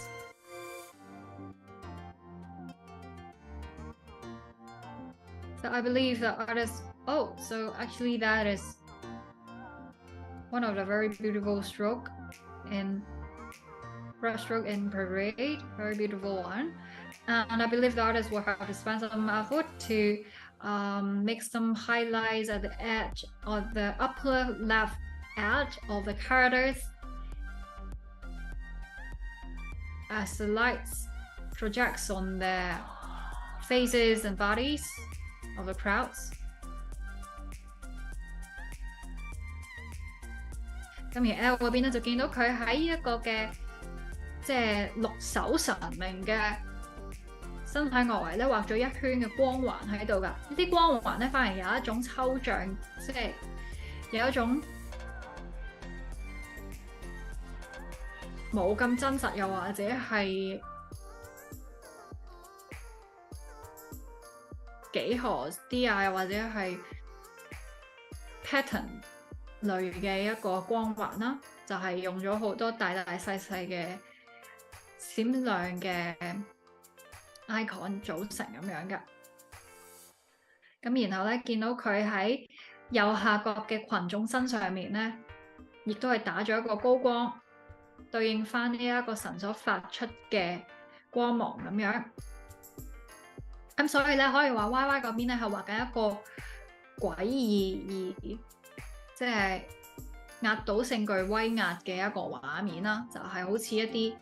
So I believe the artist, so actually that is one of the very beautiful brush stroke in Parade, very beautiful one. And I believe the artist will have to spend some effort to make some highlights at the edge, or the upper left edge of the characters, as the lights projects on their faces and bodies of the crowds. 咁而 L 嗰邊咧就見到佢喺一個嘅即係六手神明嘅身體外圍咧畫咗一圈嘅光環喺度㗎。呢啲光環咧反而有一種抽象，即係有一種冇咁真實，又或者係幾何啲啊，又或者係 pattern 類嘅一個光環啦，就係用咗好多大大細細嘅閃亮嘅 icon 組成咁樣嘅。咁然後咧見到佢喺右下角嘅群眾身上面咧，亦都係打咗一個高光，對應翻呢一個神所發出嘅光芒咁樣。咁所以咧可以話 YY 嗰邊咧係畫緊一個詭異而即係壓倒性具威壓嘅一個畫面啦，就係好似一啲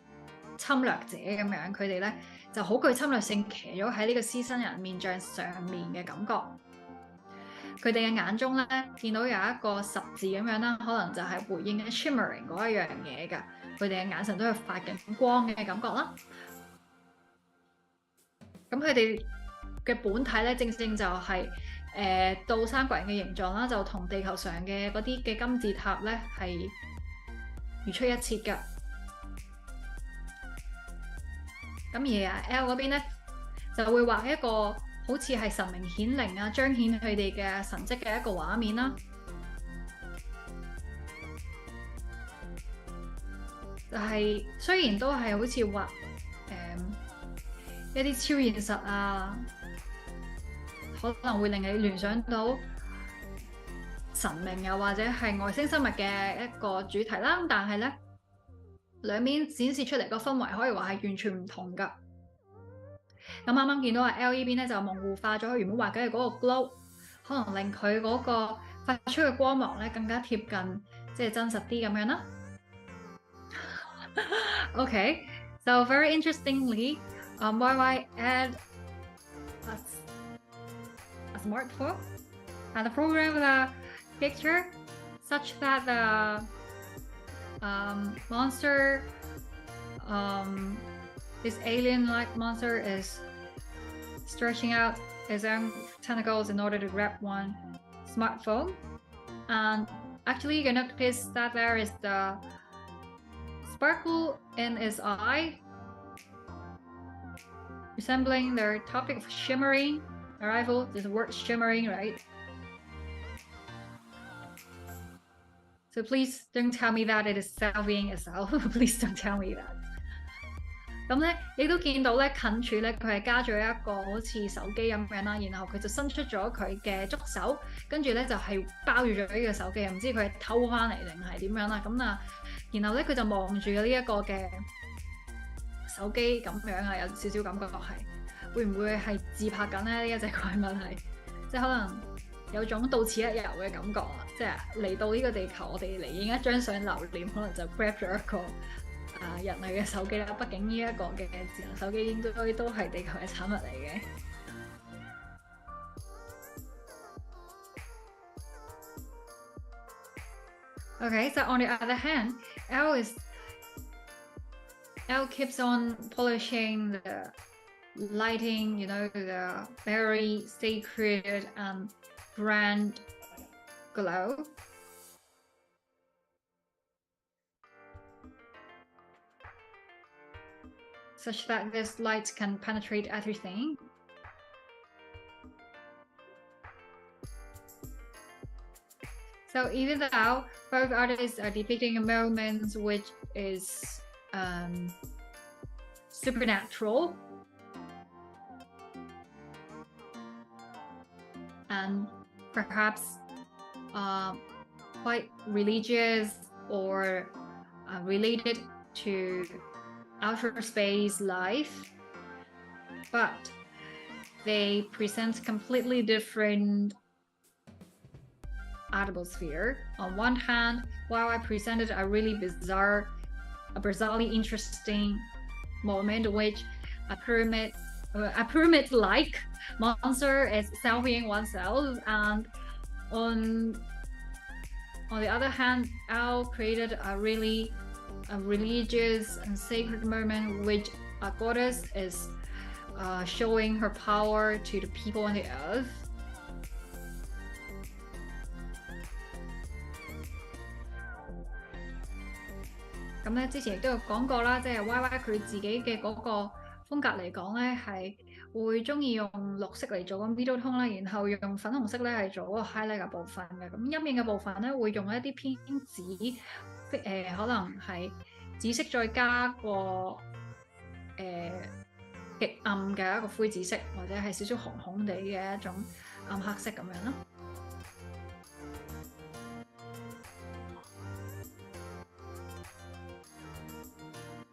侵略者咁樣，佢哋咧就好具侵略性，騎咗喺呢個獅身人面像上面嘅感覺。佢哋嘅眼中咧見到有一個十字咁樣啦，可能就係回應緊 shimmering 嗰一樣嘢㗎。佢哋嘅眼神都係發緊光嘅感覺啦。咁佢哋嘅本體咧，正正就係倒三角形嘅形狀啦，就同地球上嘅嗰啲嘅金字塔咧係如出一轍㗎。咁而L 嗰邊咧就會畫一個好似係神明顯靈啊，彰顯佢哋嘅神蹟嘅一個畫面啦。就係雖然都係好似畫一啲超現實啊，可能會令你聯想到神明又或者係外星生物嘅一個主題啦，但係咧兩邊展示出嚟個氛圍可以話係完全唔同㗎。咁啱啱見到L呢邊咧就模糊化咗佢原本畫緊嘅嗰個 glow， 可能令佢嗰個發出嘅光芒咧更加貼近即係真實啲咁樣啦。Okay, so very interestingly, YY add a smartphone and program the picture such that the monster, this alien-like monster is stretching out its own tentacles in order to grab one smartphone. And actually you can notice that there is the sparkle in its eye, resembling the topic of shimmering arrival. There's the word shimmering, right? So please don't tell me that it is selfieing itself. Please don't tell me that. 咁咧，你都見到咧近處咧，佢係加咗一個好似手機咁樣啦，然後佢就伸出咗佢嘅觸手，跟住咧就係包住咗呢個手機，唔知佢係偷翻嚟定係點樣啦。咁啊，然後咧佢就望住呢一個嘅手機咁樣啊，有少少感覺係會唔會係自拍緊咧？呢一隻怪物係即係可能有種到此一遊嘅感覺啦，即係嚟到呢個地球，我哋嚟影一張相留念，可能就 grab 咗一個。人類嘅手機啦，畢竟呢一個嘅智能手機應該都係地球嘅產物嚟嘅。Okay, so on the other hand, Elle keeps on polishing the lighting, you know, the very sacred and grand glow. Such that this light can penetrate everything. So even though both artists are depicting a moment which is supernatural and perhaps quite religious or related to outer space life, but they present completely different atmosphere. On one hand, while I presented a really bizarrely interesting moment, which a pyramid-like monster is selfieing oneself, and on the other hand, Elle created a religious and sacred moment, which a goddess is showing her power to the people on the earth. 咁咧之前亦都有講過啦，即係 YY 佢自己嘅嗰個風格嚟講咧，係會中意用綠色嚟做個 middle tone 啦，然後用粉紅色咧係做嗰個 highlight 嘅部分嘅。咁陰影嘅部分咧會用一啲偏紫，可能係紫色再加個極暗嘅一個灰紫色，或者係少少紅紅地嘅一種暗黑色咁樣咯。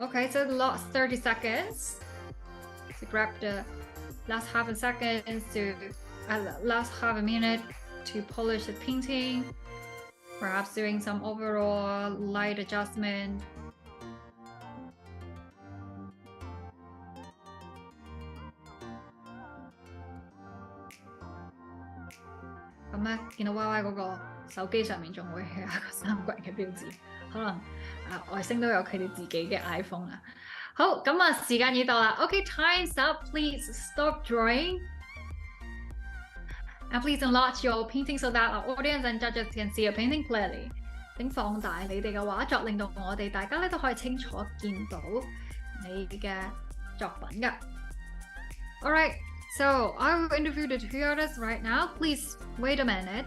Okay, so the last 30 seconds to grab the last half a minute to polish the painting, perhaps doing some overall light adjustment.咁咧，見到 YY 嗰個手機上面仲會係一個三角形嘅標誌，可能外星都有佢哋自己嘅 iPhone 啦。好，咁啊時間已到啦。Okay, time's up. Please stop drawing. And please enlarge your painting so that our audience and judges can see your painting clearly. 請放大你哋嘅畫作，令到我哋大家咧都可以清楚見到你嘅作品㗎。Alright. So I will interview the two artists right now. Please wait a minute.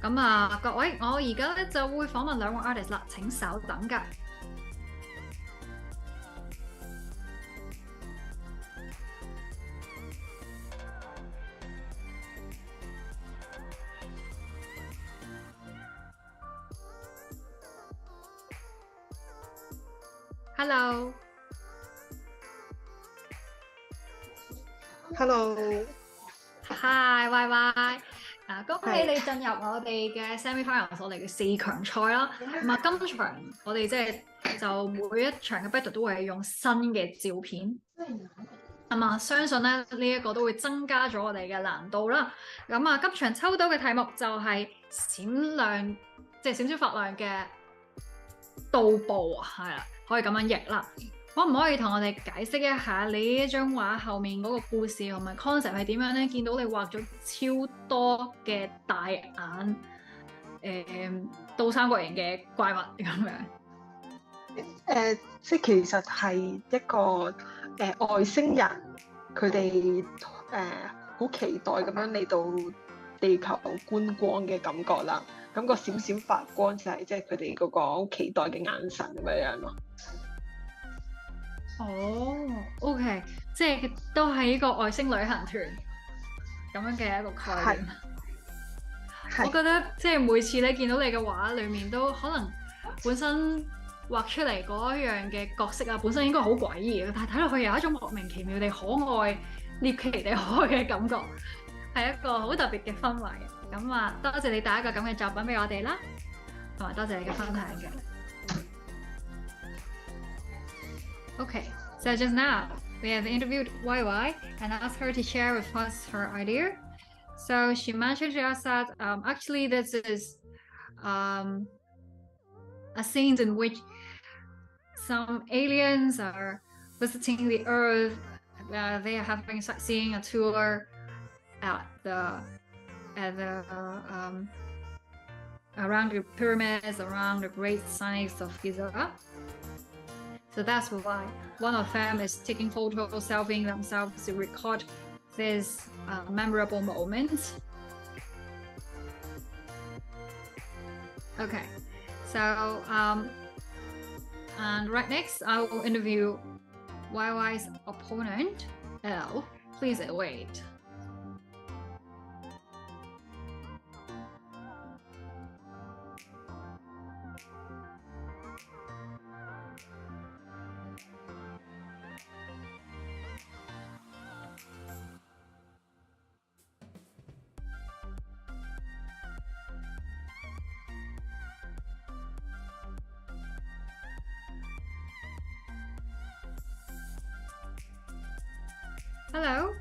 咁啊，各位，我而家咧就會訪問兩位 artist 啦，請稍等㗎。Hello. Hello. Hi, YY. 恭喜你進入我哋嘅 semi-finals， 我哋嘅4強賽啦。咁啊，今場我哋就每一場嘅 battle 都會係用新嘅照片。咁啊，相信咧呢一個都會增加咗我哋嘅難度啦。咁啊，今場抽到嘅題目就係閃亮，即係閃閃發亮嘅倒步，係啦，可以咁樣譯啦。可唔可以同我哋解釋一下你呢張畫後面嗰個故事同埋 concept 係點樣咧？見到你畫咗超多嘅大眼，倒三角形嘅怪物咁樣。即係其實係一個外星人，佢哋好期待咁樣嚟到地球觀光嘅感覺啦。咁個閃閃發光就係即係佢哋嗰個好期待嘅眼神咁樣咯。哦，OK，即係都係呢個外星旅行團咁樣嘅一個概念。我覺得即係每次你見到你嘅畫裡面都可能本身畫出嚟嗰樣嘅角色啊，本身應該好詭異嘅，但係睇落去有一種莫名其妙地可愛、獵奇地可愛嘅感覺，係一個好特別嘅氛圍。咁啊，多謝你帶一個咁嘅作品俾我哋啦，同埋多謝你嘅分享嘅。Okay, so just now we have interviewed YY and asked her to share with us her idea. So she mentioned to us that actually this is a scene in which some aliens are visiting the Earth. They are having sightseeing a tour at the around the pyramids, around the great sites of Giza. So that's why one of them is taking photos, selfieing themselves to record this memorable moment. Okay, so and right next I will interview YY's opponent, L. Please wait. Hello.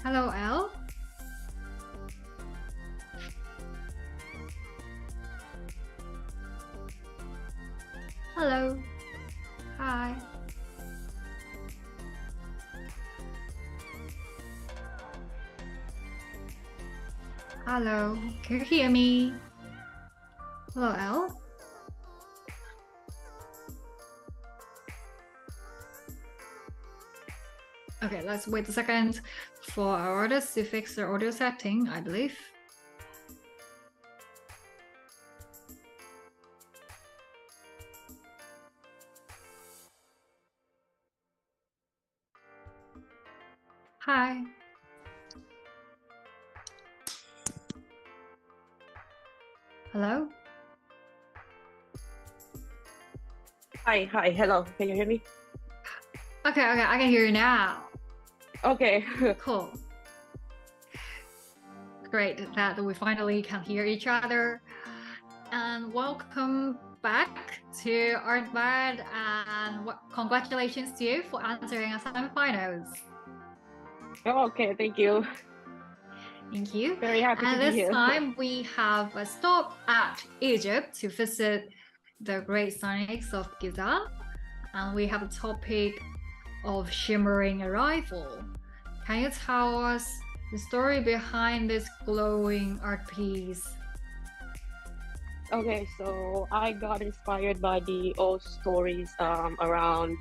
Hello, L. Hello. Hi. Hello. Can you hear me? Hello, L. Okay, let's wait a second for our artist to fix their audio setting, I believe. Hi. Hello? Hi, hello. Can you hear me? Okay, I can hear you now. Okay. Cool. Great that we finally can hear each other. And welcome back to ARTBAT, and congratulations to you for entering our semifinals. Oh, okay, thank you. Thank you. Very happy and to be this here. time we have a stop at Egypt to visit the great sites of Giza, and we have a topic of shimmering arrival. Can you tell us the story behind this glowing art piece? Okay, so I got inspired by the old stories around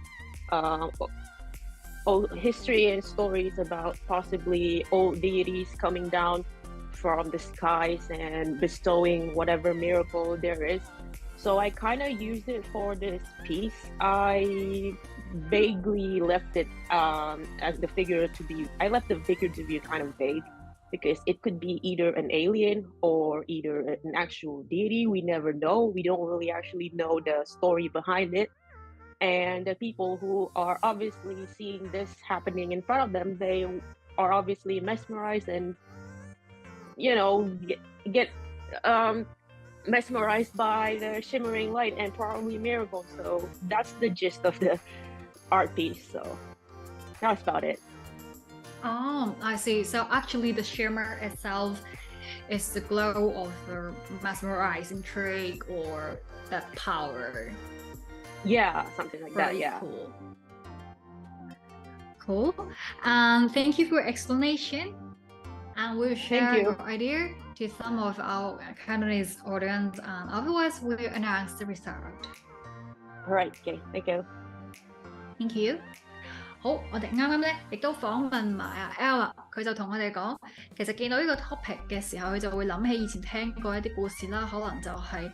old history and stories about possibly old deities coming down from the skies and bestowing whatever miracle there is. So I kind of used it for this piece. I vaguely left it as the figure to be, I left the figure to be kind of vague because it could be either an alien or either an actual deity. We never know. We don't really actually know the story behind it. And the people who are obviously seeing this happening in front of them, they are obviously mesmerized and, you know, get mesmerized by the shimmering light and probably miracles. So that's the gist of the art piece. So that's about it. Oh, I see. So actually the shimmer itself is the glow of the mesmerizing trick or that power. Yeah, something like Very that. Yeah. Cool. Thank you for your explanation. And we'll share your idea to some of our Cantonese audience, and otherwise we'll announce the result. All right. Okay. Thank you. Thank you. 好，我哋啱啱咧亦都訪問埋阿 L 啦，佢就同我哋講，其實見到呢個 topic 嘅時候，佢就會諗起以前聽過一啲故事啦，可能就係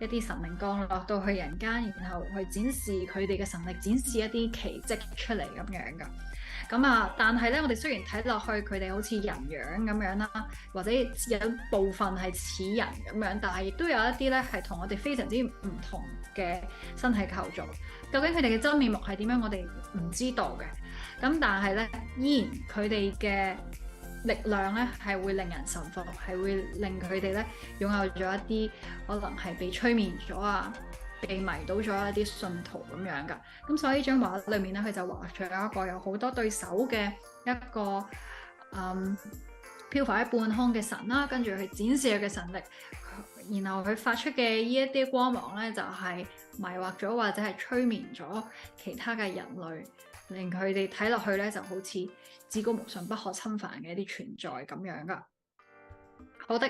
一啲神靈降落到去人間，然後去展示佢哋嘅神力，展示一啲奇蹟出嚟咁樣噶。咁啊，但係咧，我哋雖然睇落去佢哋好似人樣咁樣啦，或者有部分係似人咁樣，但係亦都有一啲咧係同我哋非常之唔同嘅身體構造。究竟佢哋嘅真面目係點樣，我哋唔知道嘅。咁但係咧，依然佢哋嘅力量咧係會令人臣服，係會令佢哋咧擁有咗一啲可能係被催眠咗啊，被迷倒咗一啲信徒咁樣噶。咁所以呢張畫裏面咧，佢就畫咗一個有好多對手嘅一個漂浮喺半空嘅神啦，跟住去展示佢嘅神力，然後佢發出嘅呢一啲光芒咧，就係迷惑咗或者係催眠咗其他嘅人類，令佢哋睇落去咧就好似至高無上、不可侵犯嘅一啲存在咁樣噶。好的，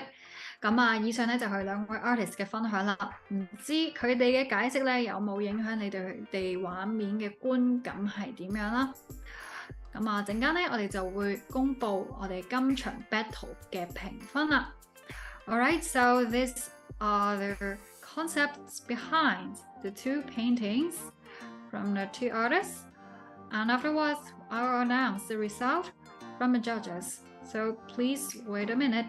咁啊，以上咧就係兩位 artist 嘅分享啦。唔知佢哋嘅解釋咧有冇影響你對佢哋畫面嘅觀感係點樣啦？咁啊，陣間咧我哋就會公布我哋今場 battle 嘅評分啦。Alright, so these are the concepts behind the two paintings from the two artists. And afterwards, I'll announce the result from the judges. So please wait a minute.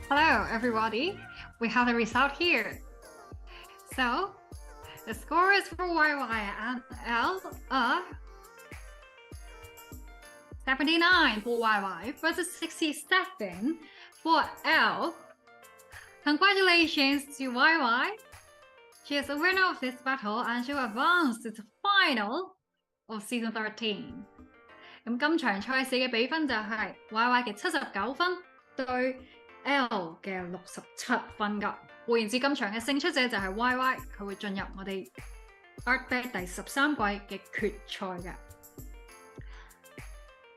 Hello, everybody. We have the result here. So, the score is for YY and L, 79 for YY versus 67 for L. Congratulations to YY. She is the winner of this battle and she will advance to the final of season 13. 咁今場賽事嘅比分就係 YY 嘅79分對 L 嘅67分㗎。換言之，今場嘅勝出者就係 YY， 佢會進入我哋 ARTBAT 第13季嘅決賽嘅。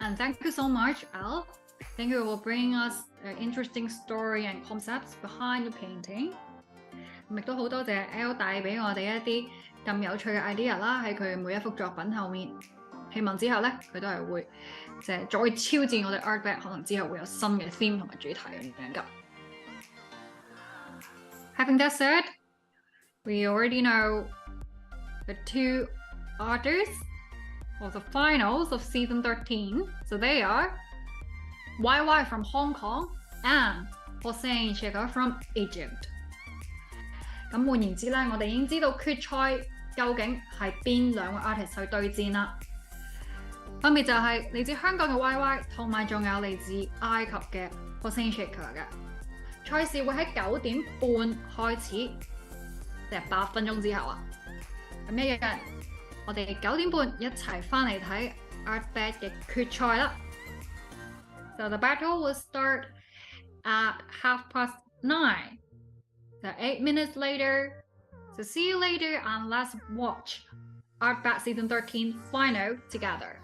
And thank you so much, L. Thank you for bringing us an interesting story and concepts behind the painting. 亦都好多謝 L 帶俾我哋一啲咁有趣嘅 idea 啦，喺佢每一幅作品後面。希望之後咧，佢都係會再挑戰我哋 ARTBAT， 可能之後會有新嘅 theme 同埋主題咁樣㗎。Having that said, we already know the two artists of the finals of season 13. So they are YY from Hong Kong and Hussain from Egypt. 咁換言之咧，我哋已經知道決賽究竟係邊兩位 artist 去對戰啦。分別就係嚟自香港嘅 YY 同埋仲有嚟自埃及嘅 Hussain嘅。賽事會喺9點半開始，即係8分鐘之後啊。咁一樣，我哋9點半一齊翻嚟睇 ARTBAT 嘅決賽啦。So the battle will start at 9:30. So 8 minutes later. So see you later and let's watch ARTBAT Season 13 final together.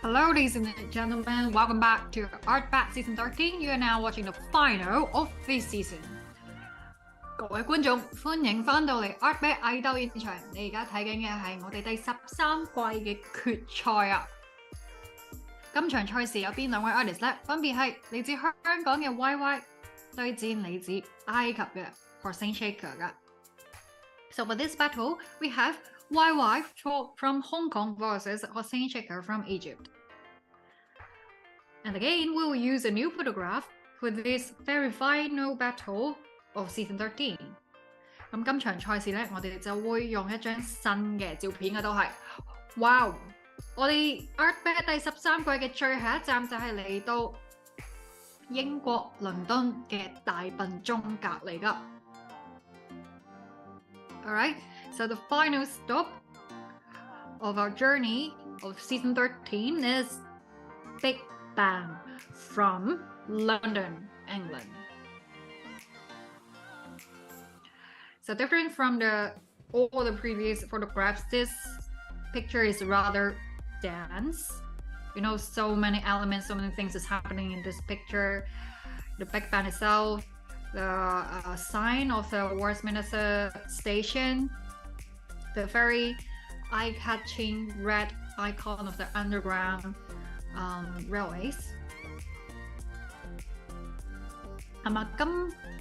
Hello, ladies and gentlemen. Welcome back to ARTBAT Season 13. You are now watching the final of this season. 各位觀眾，歡迎翻到嚟 ARTBAT 藝鬥現場。你而家睇緊嘅係我哋第13季嘅決賽啊！今場賽事有邊兩位 artist 咧？分別係嚟自香港嘅 YY 對戰嚟自埃及嘅 alhussain shaker 噶。So for this battle, we have YY from Hong Kong versus alhussain shaker from Egypt. And again, we will use a new photograph for this very final battle of Season 13。咁今場賽事咧，我哋就會用一張新嘅照片嘅都係。哇！我哋 ARTBAT 第13季嘅最後一站就係嚟到英國倫敦嘅大笨鐘格嚟㗎。Alright, so the final stop of our journey of Season 13 is Big Bang from London, England. So different from all the previous photographs, this picture is rather dense. You know, so many elements, so many things is happening in this picture. The Big Bang itself, the sign of the Westminster Station, the very eye-catching red icon of the underground railways. 係嘛？今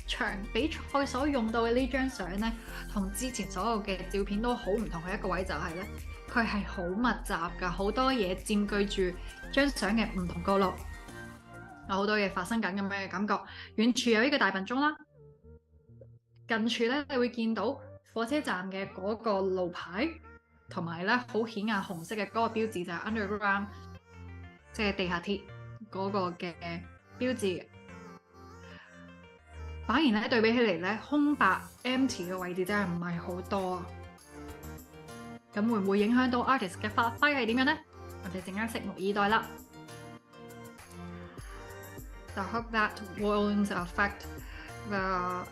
場比賽所用到嘅呢張相咧，同之前所有嘅照片都好唔同嘅一個位就係咧，佢係好密集㗎，好多嘢佔據住張相嘅唔同角落，有好多嘢發生緊咁樣嘅感覺。遠處有呢個大笨鐘啦，近處咧你會見到火車站嘅嗰個路牌，同埋咧好顯眼紅色嘅嗰個標誌就係 underground， 即係地下鐵嗰個嘅標誌。反而咧對比起嚟咧，空白 empty 嘅位置真係唔係好多啊！咁會唔會影響到 artist 嘅發揮係點樣咧？我哋陣間拭目以待啦。So I hope that won't affect the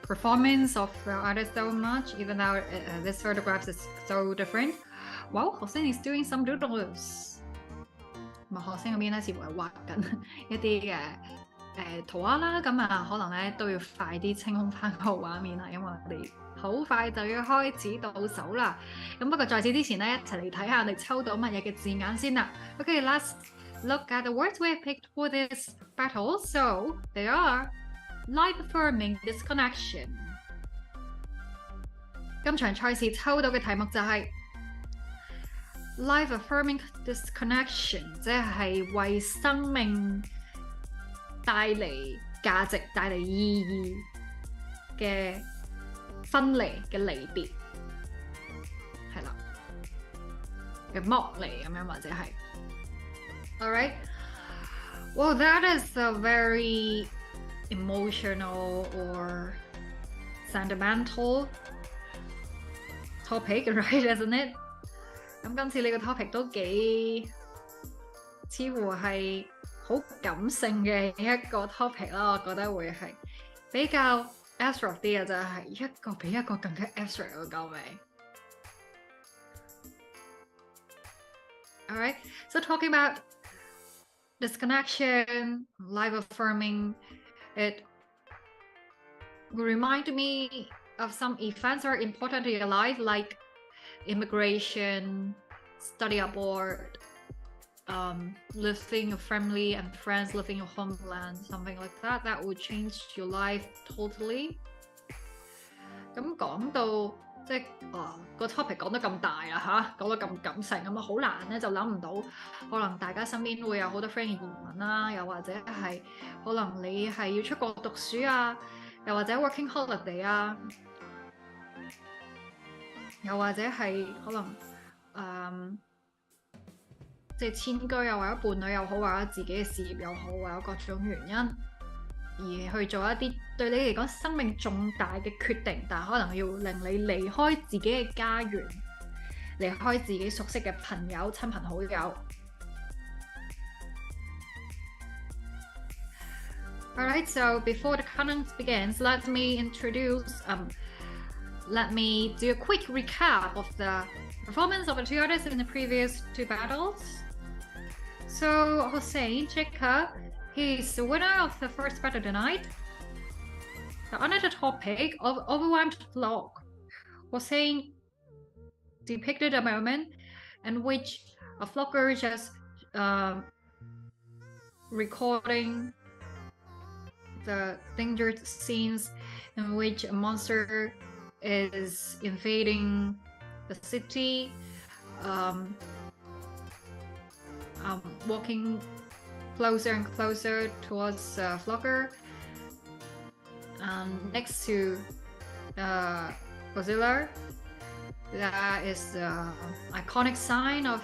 performance of the artist so much, even though this photograph is so different. Well, alhussain is doing some doodles. alhussain嗰邊咧似乎係畫緊一啲嘅圖畫啦，咁啊可能咧都要快啲清空翻個畫面啦，因為我哋好快就要開始倒數啦。咁不過在此之前咧，一齊嚟睇下我哋抽到乜嘢嘅字眼先啦。Okay, let's look at the words we have picked for this battle. So they are life affirming disconnection. 今場賽事抽到嘅題目就係 life affirming disconnection， 即係為生命帶嚟價值、帶嚟意義嘅分離嘅離別，係啦，嘅剝離咁樣或者係。Alright, well that is a very emotional or sentimental topic, right, isn't it? 咁今次呢個 topic 都幾似乎係好感性嘅一個 topic 啦，我覺得會係比較 abstract 啲嘅，就係一個比一個更加 abstract 嘅救命。Alright, so talking about disconnection, life affirming, it will remind me of some events that are important in your life, like immigration, study abroad, living your family and friends, living your homeland, something like that, that would change your life totally. 咁講到即係個 topic 講得咁大啊嚇，講得咁感性咁啊，好難咧就諗唔到，可能大家身邊會有好多 friend 移民啦，又或者係可能你係要出國讀書啊，又或者 working holiday 啊，又或者係可能即係遷居又或者伴侶又好，或者自己嘅事業又好，或者各種原因而去做一啲對你嚟講生命重大嘅決定，但可能要令你離開自己嘅家園，離開自己熟悉嘅朋友、親朋好友。Alright, so before the countdown begins, let me do a quick recap of the performance of the two artists in the previous two battles. So Hussain Chika, he's the winner of the first battle tonight. The another topic of overwhelmed vlog. Hussain depicted a moment in which a vlogger just recording the dangerous scenes in which a monster is invading the city, walking closer and closer towards the vlogger. Next to Godzilla, that is the iconic sign of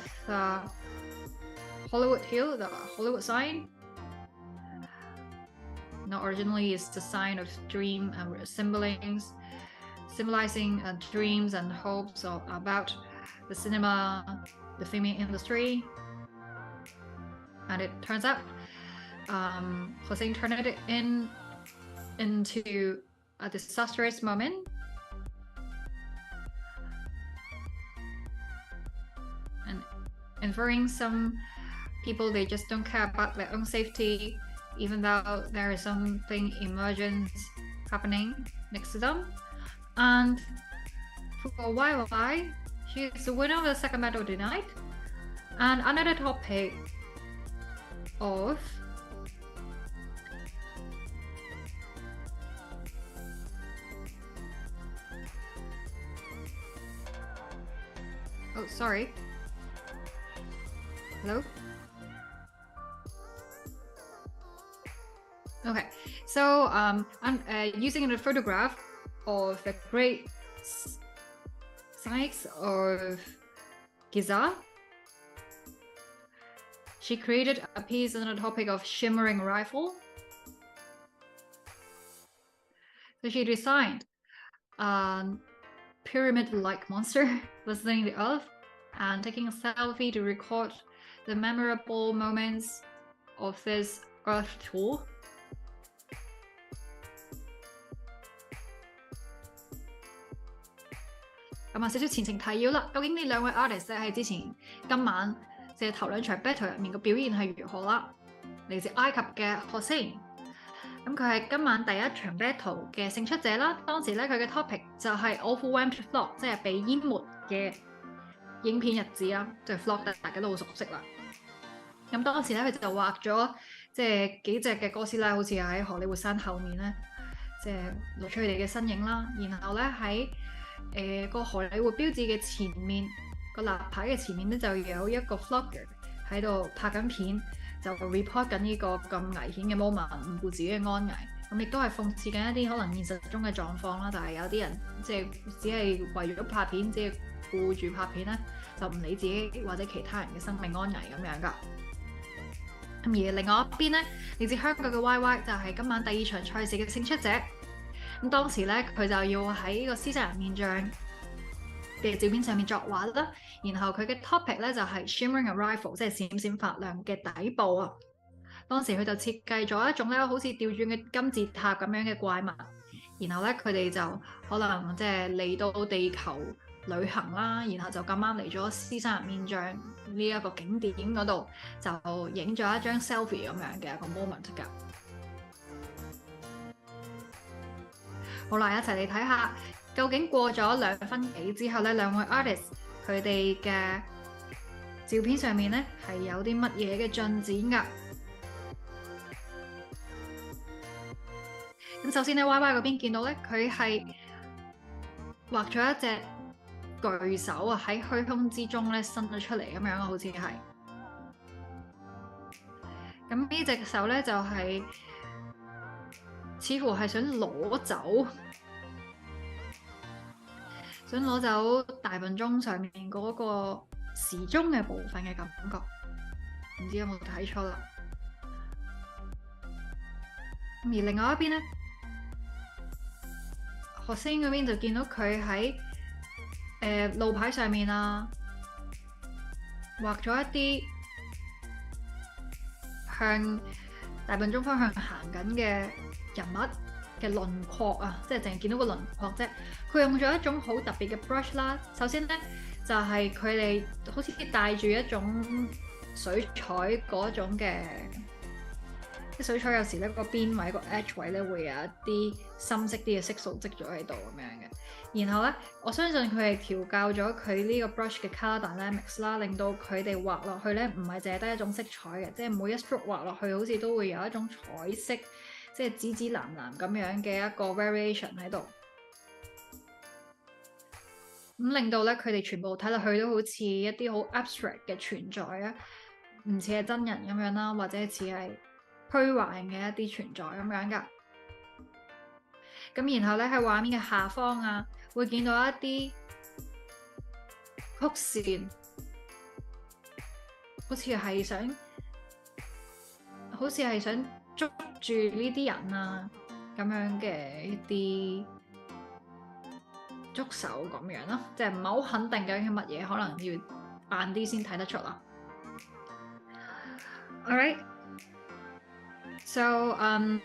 Hollywood Hill, the Hollywood sign. Now, originally, it's the sign of dream and symbolizing dreams and hopes about the cinema, the filming industry. And it turns out, Hussain turned it into a disastrous moment. And inferring some people, they just don't care about their own safety, even though there is something emergent happening next to them. And for YY, she's the winner of the second battle tonight. And another topic of sorry. Hello? Okay, so I'm using a photograph of the great sites of Giza. She created a piece on the topic of shimmering rifle. So she designed a pyramid-like monster visiting the earth and taking a selfie to record the memorable moments of this earth tour. 咁啊，少少前情提要啦。究竟呢兩位 artist 喺之前今晚即係頭兩場 battle 入面嘅表現係如何啦？嚟自埃及嘅 Hussain， 咁佢係今晚第一場 battle 嘅勝出者啦。當時咧佢嘅 topic 就係 overwhelmed vlog， 即係被淹沒嘅影片日子啦，即係 vlog 大家都好熟悉啦。咁當時咧佢就畫咗即係幾隻嘅哥斯拉，好似喺荷里活山後面咧，即係露出佢哋嘅身影啦。然後咧喺個荷里活標誌嘅前面，個立牌嘅前面咧就有一個 vlogger 喺度拍緊片，就 report 緊呢個咁危險嘅 moment， 唔顧自己嘅安危。咁亦都係諷刺緊一啲可能現實中嘅狀況啦。但係有啲人即係只係為咗拍片，只係顧住拍片咧，就唔理自己或者其他人嘅生命安危咁樣㗎。咁而另外一邊咧，嚟自香港嘅 YY 就係今晚第二場賽事嘅勝出者。咁當時咧，佢就要喺個獅身人面像嘅照片上面作畫啦。然後佢嘅 topic 咧就係 shimmering a rifle， 即係閃閃發亮嘅底部啊。當時佢就設計咗一種咧好似吊轉嘅金字塔咁樣嘅怪物。然後咧佢哋就可能即係嚟到地球旅行啦，然後就咁啱嚟咗獅身人面像呢一個景點嗰度，就影咗一張 selfie 咁樣嘅一個 moment 㗎。好啦，一齊嚟睇下究竟過咗2分幾之後咧，兩位 artist 佢哋嘅照片上面咧係有啲乜嘢嘅進展㗎？咁首先咧 ，YY 嗰邊見到咧，佢係畫咗一隻巨手啊，喺虛空之中咧伸咗出嚟咁樣啊，好似係。咁呢隻手咧就係、似乎係想攞走大笨鐘上面嗰個時鐘嘅部分嘅感覺，唔知有冇睇錯啦？而另外一邊咧，Hussain嗰邊就見到佢喺路牌上面啊，畫咗一啲向大笨鐘方向行緊嘅人物嘅輪廓啊，即係淨係見到個輪廓啫。佢用咗一種好特別嘅 brush 啦。首先咧就係佢哋好似帶住一種水彩嗰種嘅，啲水彩有時咧個邊位個 edge 位咧會有一啲深色啲嘅色素積咗喺度咁樣嘅。然後咧，我相信佢係調教咗佢呢個 brush 嘅 color dynamics 啦，令到佢哋畫落去咧唔係淨係得一種色彩嘅，即係每一 stroke 畫落去好似都會有一種彩色，即係紫紫藍藍咁樣嘅一個 variation 喺度。咁令到咧佢哋全部睇落去都好似一啲好 abstract 嘅存在啊，唔似係真人咁樣啦，或者似係虛幻嘅一啲存在咁樣噶。咁然後咧喺畫面嘅下方啊，會見到一啲曲線，好似係想捉住呢啲人啊咁樣嘅一啲觸手咁樣咯，即係唔係好肯定究竟係乜嘢，可能要晏啲先睇得出啦。Alright, so on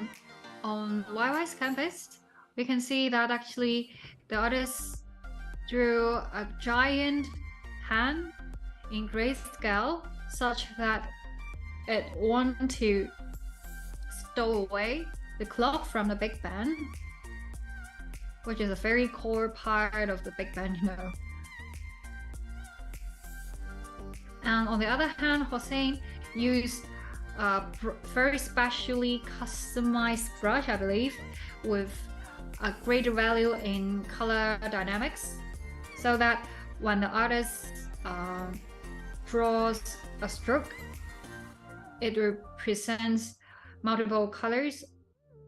YY's canvas, we can see that actually the artist drew a giant hand in grayscale such that it wanted to stow away the clock from the Big Bang, which is a very core part of the Big Bang, you know. And on the other hand, Hossein used a very specially customized brush, I believe, with a greater value in color dynamics, so that when the artist draws a stroke, it represents multiple colors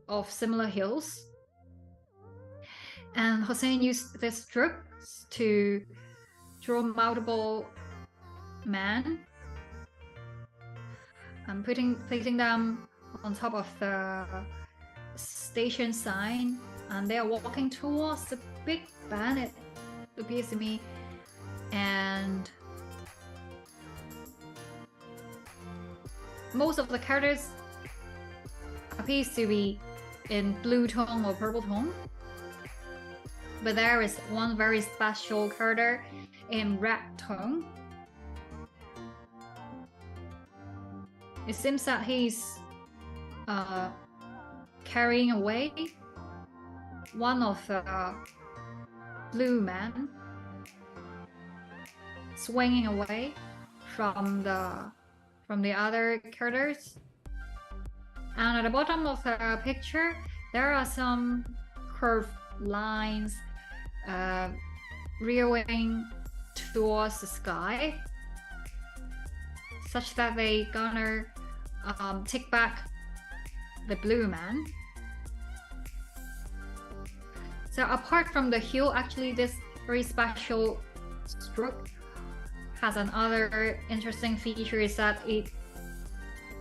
of similar hues. And Hossein used these strokes to draw multiple men and placing them on top of the station sign, and they are walking towards the Big Ben, it appears to me. And most of the characters appears to be in blue tone or purple tone, but there is one very special character in red tone. It seems that he's carrying away one of the blue men, swinging away from the other characters. And at the bottom of the picture, there are some curved lines reeling towards the sky, such that they gonna take back the blue man. So apart from the hue, actually this very special stroke has another interesting feature, is that it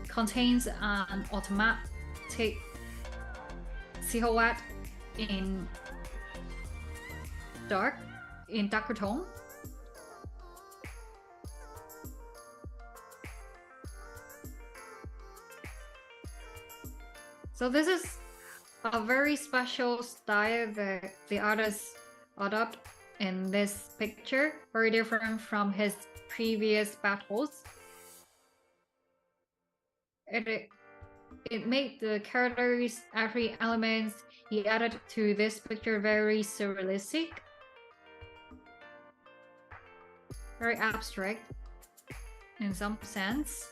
contains an automatic silhouette in darker tone. So this is a very special style that the artist adopted in this picture, very different from his previous battles. It made the characters, every element he added to this picture very surrealistic, very abstract in some sense.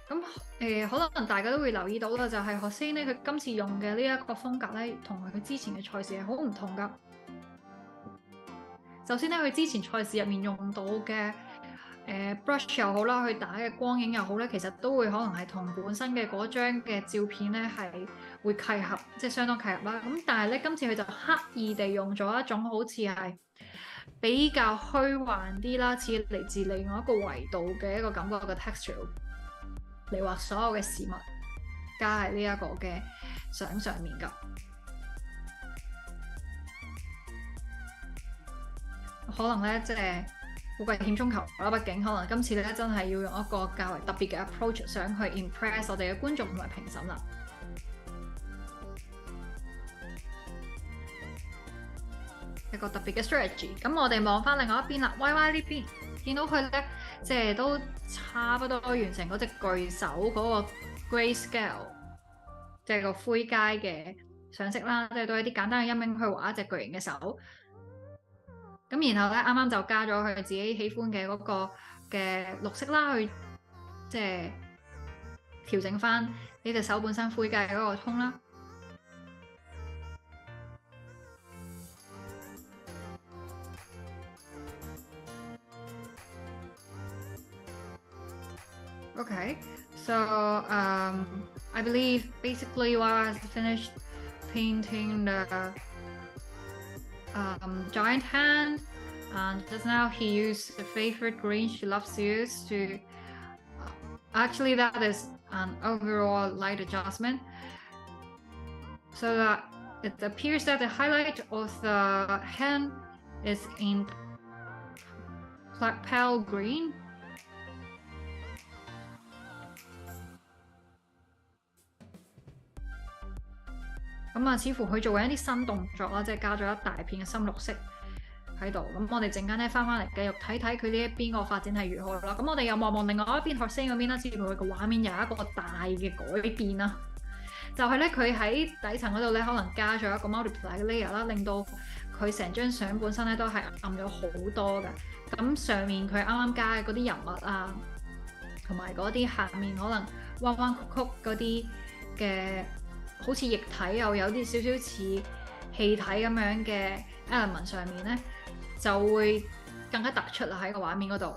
咁可能大家都會留意到啦，就係Hossein咧，佢今次用嘅呢一個風格咧，同佢之前嘅賽事係好唔同噶。首先咧，佢之前賽事入面用到嘅brush 又好啦，佢打嘅光影又好咧，其實都會可能係同本身嘅嗰張嘅照片咧係會契合，即係相當契合啦。咁但係咧，今次佢就刻意地用咗一種好似係比較虛幻啲啦，似嚟自另外一個維度嘅一個感覺嘅 texture 嚟畫所有嘅事物，加喺呢一個嘅相上面㗎。可能咧，即係好貴險中求啦，畢竟可能今次咧真係要用一個較為特別嘅 approach， 想去 impress 我哋嘅觀眾同埋評審啦。一個特別嘅 strategy。咁我哋望翻另外一邊啦 ，YY 呢邊。見到佢咧，即係都差不多完成嗰隻巨手嗰個 grayscale， 即係個灰階嘅上色啦，即係都係啲簡單嘅陰影去畫一隻巨型嘅手。咁然後咧，啱啱就加咗佢自己喜歡嘅嗰個嘅綠色啦，去即係調整翻呢隻手本身灰階嘅嗰個通啦。Okay, so I believe basically while I finished painting the giant hand, and just now he used the favorite green she loves to use to actually that is an overall light adjustment, so that it appears that the highlight of the hand is in pale green.似乎佢做緊一啲新動作啦，即係加咗一大片嘅深綠色喺度。咁我哋陣間咧翻嚟繼續睇睇佢呢一邊個發展係如何啦。咁我哋又望另外一邊alhussain嗰邊啦，似乎佢個畫面有一個大嘅改變啦。就係咧佢喺底層嗰度咧，可能加咗一個 multiply 嘅 layer 啦，令到佢成張相本身咧都係暗咗好多嘅。咁上面佢啱啱加嘅嗰啲人物啊，同埋嗰啲下面可能彎彎曲曲嗰啲嘅。好似液體又有啲少少似氣體咁樣嘅 element 上面咧，就會更加突出啦喺個畫面嗰度。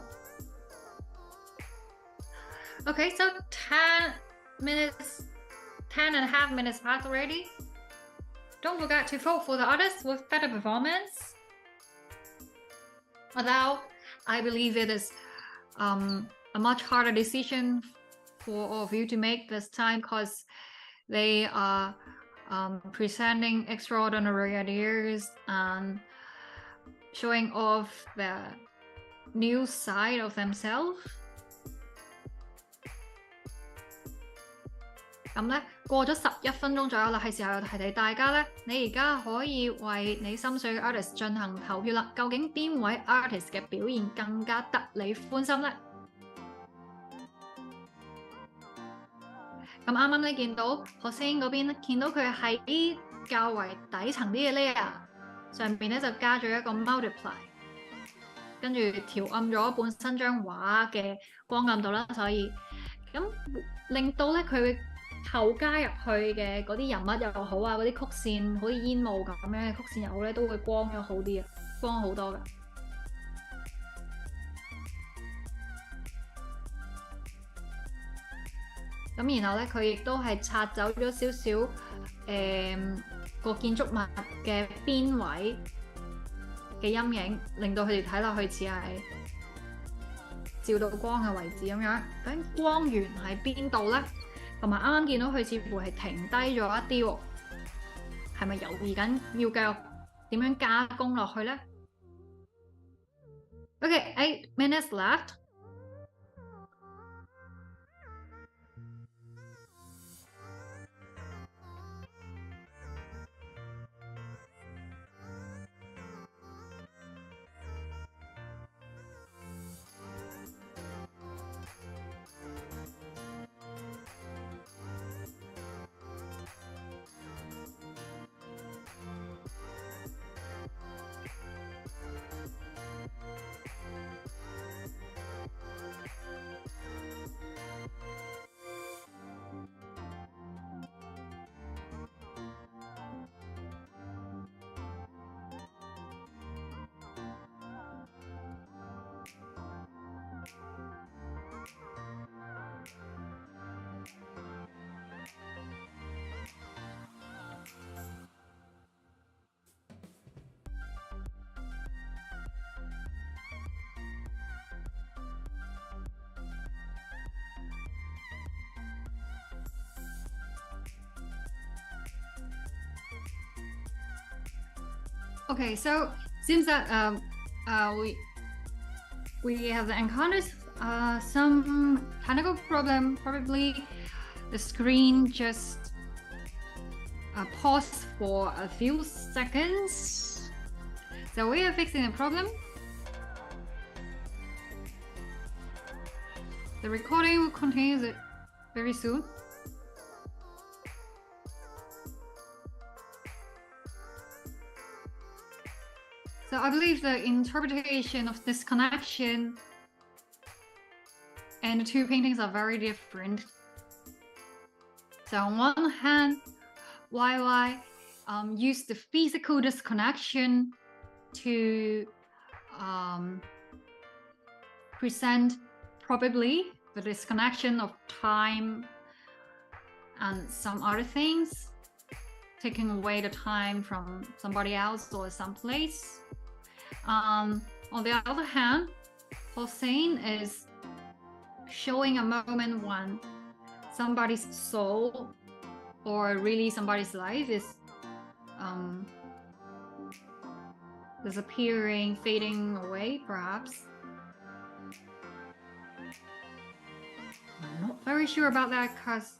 Okay, so 10.5 minutes passed already. Don't forget to vote for the artist with better performance. Although I believe it is a much harder decision for all of you to make this time, because they are presenting extraordinary ideas and showing off the new side of themselves. 咁咧過咗11分鐘左右啦，係時候提大家咧，你而家可以為你心水嘅 artist 進行投票啦。究竟邊位 artist 嘅表現更加得你歡心咧？咁啱啱咧見到alhussain嗰邊咧，見到佢喺較為底層啲嘅 layer 上邊咧就加咗一個 multiply， 跟住調暗咗本身張畫嘅光暗度啦，所以咁令到咧佢後加入去嘅嗰啲人物又好啊，嗰啲曲線好似煙霧咁樣嘅曲線又好咧，都會光咗好啲啊，光好多㗎。咁然後咧，佢亦都係拆走咗少少個建築物嘅邊位嘅陰影，令到佢哋睇落去似係照到光嘅位置咁樣。究竟光源喺邊度咧？同埋啱啱見到佢似乎係停低咗一啲喎，係咪猶豫緊要繼續點樣加工落去咧 ？Okay, 8 minutes left. Okay, so seems that we have encountered some technical problem. Probably the screen just paused for a few seconds. So we are fixing the problem. The recording will continue it very soon. So I believe the interpretation of this connection and the two paintings are very different. So on one hand, YY used the physical disconnection to present probably the disconnection of time and some other things, taking away the time from somebody else or someplace. On the other hand, Hussain is showing a moment when somebody's soul or really somebody's life is disappearing, fading away, perhaps. I'm not very sure about that because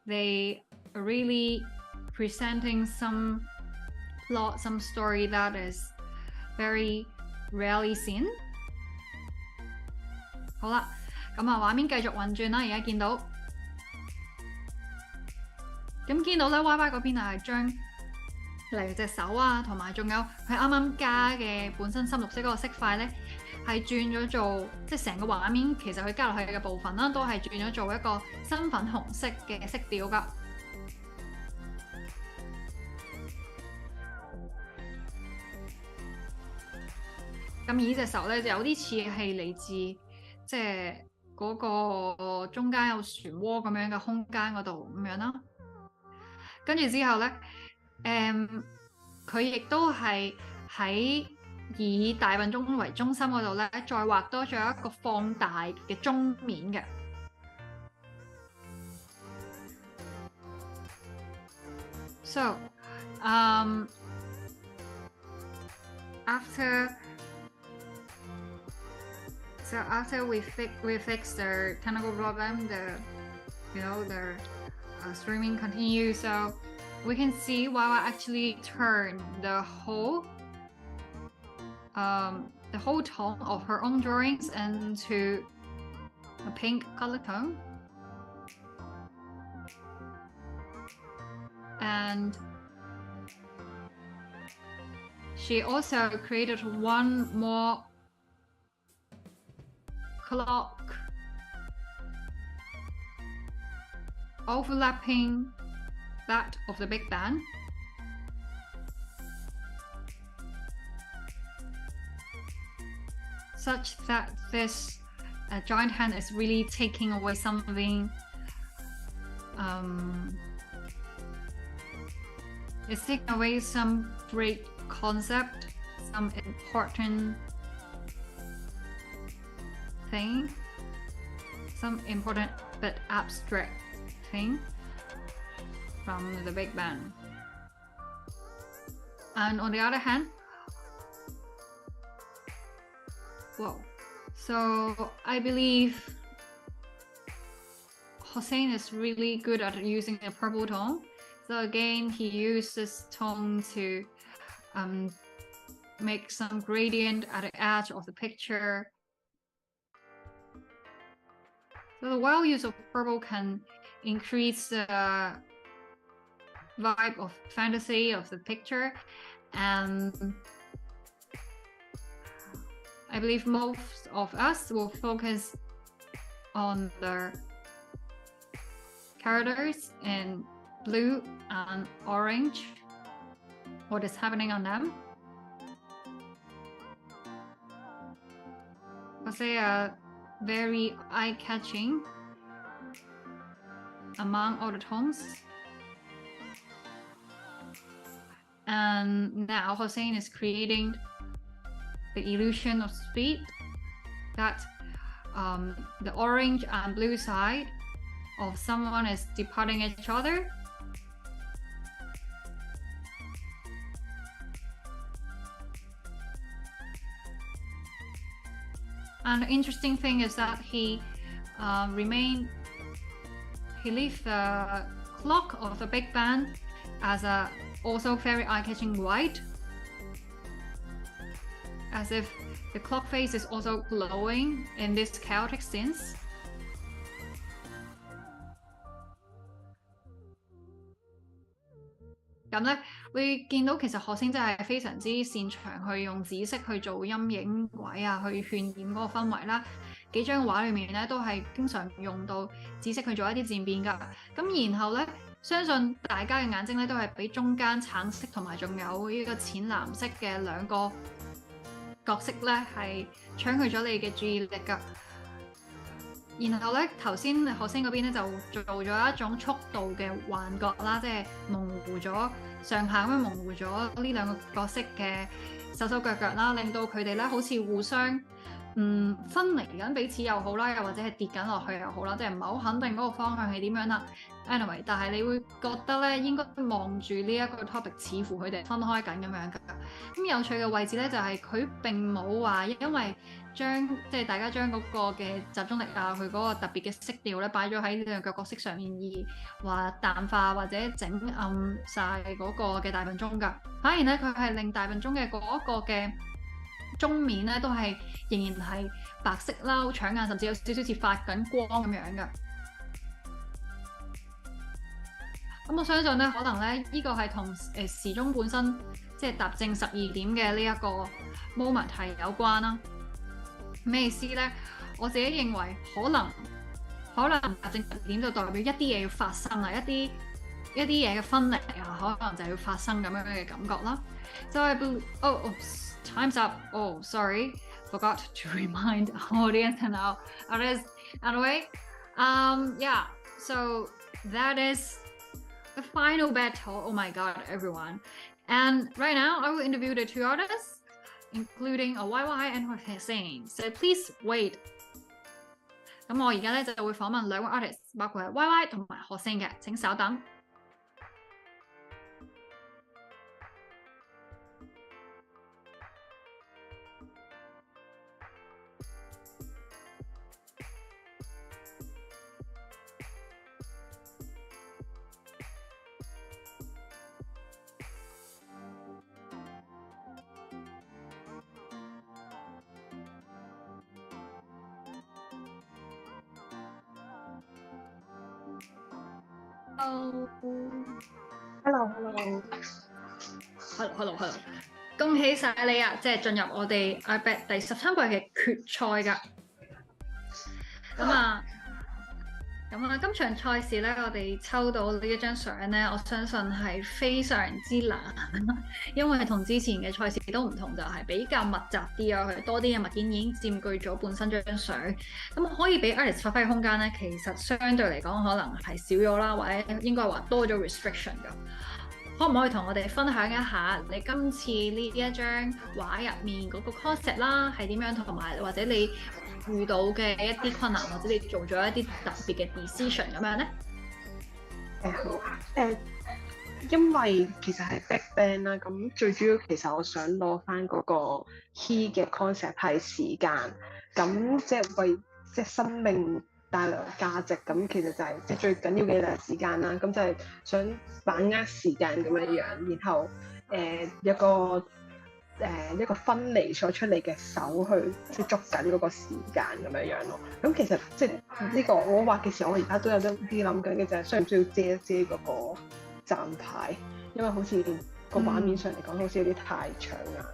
they are really presenting some plot, some story that is very rarely seen. 好啦，咁畫面繼續運轉啦，而家見到，咁見到咧 YY 嗰邊係將例如隻手啊，同埋仲有佢啱啱加嘅本身深綠色嗰個色塊咧，係轉咗做即係成個畫面其實佢加落去嘅部分啦，都係轉咗做一個深粉紅色嘅色調㗎。咁而呢隻手咧就有啲似係嚟自即係嗰個中間有漩渦咁樣嘅空間嗰度咁樣啦。跟住之後咧，佢亦都係喺以大笨鐘為中心嗰度咧，再畫多咗一個放大嘅鐘面嘅。So, after we fix the technical problem, the streaming continues. So we can see YY actually turned the whole tone of her own drawings into a pink color tone. And she also created one more clock overlapping that of the Big Bang. Such that this giant hand is really taking away something. It's taking away some great concept, some important thing, some important but abstract thing from the Big Bang. And on the other hand, so I believe Hussain is really good at using the purple tone. So again, he used this tone to make some gradient at the edge of the picture. So the wild use of purple can increase the vibe of fantasy of the picture, and I believe most of us will focus on the characters in blue and orange, what is happening on them, because they are very eye-catching among all the tones. And now Hussain is creating the illusion of speed, that the orange and blue side of someone is departing each other. And the interesting thing is that he left the clock of the Big Bang as a also very eye-catching white, as if the clock face is also glowing in this chaotic sense. 咁咧會見到其實學星真係非常之擅長去用紫色去做陰影位啊，去渲染嗰個氛圍啦。幾張畫裏面咧都係經常用到紫色去做一啲漸變㗎。咁然後咧，相信大家嘅眼睛咧都係俾中間橙色同埋仲有呢個淺藍色嘅兩個角色咧係搶去咗你嘅注意力㗎。然後咧，頭先學星嗰邊咧就做咗一種速度嘅幻覺啦，即係模糊咗上下咁樣模糊咗呢兩個角色嘅手手腳腳啦，令到佢哋咧好似互相分離緊彼此又好啦，又或者係跌緊落去又好啦，即係唔係好肯定嗰個方向係點樣啦。Anyway， 但係你會覺得咧應該望住呢一個 topic， 似乎佢哋分開緊咁樣㗎。咁有趣嘅位置咧就係佢並冇話因為即係大家將嗰個嘅集中力啊，佢嗰個特別嘅色調咧擺咗喺呢兩個角色上面，而話淡化或者整暗晒嗰個嘅大笨鐘㗎。反而咧佢係令大笨鐘嘅嗰一個嘅鐘面咧都係仍然係白色啦，好搶眼，甚至有少少似發緊光咁樣㗎。咁我相信咧，可能咧呢個係同時鐘本身即係踏正12點嘅呢一個 moment 係有關啦。咩意思咧？我自己認為可能踏正12點就代表一啲嘢要發生啊，一啲嘢嘅分離啊，可能就要發生咁樣嘅感覺啦。So I believe, time's up. Oh, sorry, forgot to remind audience and now others. Anyway, yeah. So that is the final battle. Oh my God, everyone! And right now, I will interview the two artists, including a YY and alhussain. So please wait. 咁我而家咧就會訪問兩位 artist， 包括係 YY 同埋alhussain嘅，請稍等。Hello， 恭喜晒你啊！即係進入我哋 ARTBAT 第13季嘅決賽㗎。咁啊，今場賽事咧，我哋抽到呢一張相咧，我相信係非常之難，因為同之前嘅賽事都唔同，就係比較密集啲啊，佢多啲嘅物件已經佔據咗本身張相。咁可以俾 artist 發揮嘅空間咧，其實相對嚟講可能係少咗啦，或者應該話多咗 restriction 㗎。可唔可以同我哋分享一下你今次呢一張畫入面嗰個 concept 啦，係點樣，同埋或者你遇到嘅一啲困難，或者你做咗一啲特別嘅 decision 咁樣咧？因為其實係 big band 啦，咁最主要其實我想攞翻嗰個 key 嘅 concept 係時間，咁即係為即係生命帶來價值，咁其實就係即係最緊要嘅就係時間啦，咁就係想把握時間咁樣樣，然後一個分離咗出嚟嘅手去即係捉緊嗰個時間咁樣樣咯。咁其實即係呢個我畫嘅時候，我而家都有啲諗緊嘅就係需唔需要遮一遮嗰個站牌，因為好似個畫面上嚟講，好似有啲太搶眼。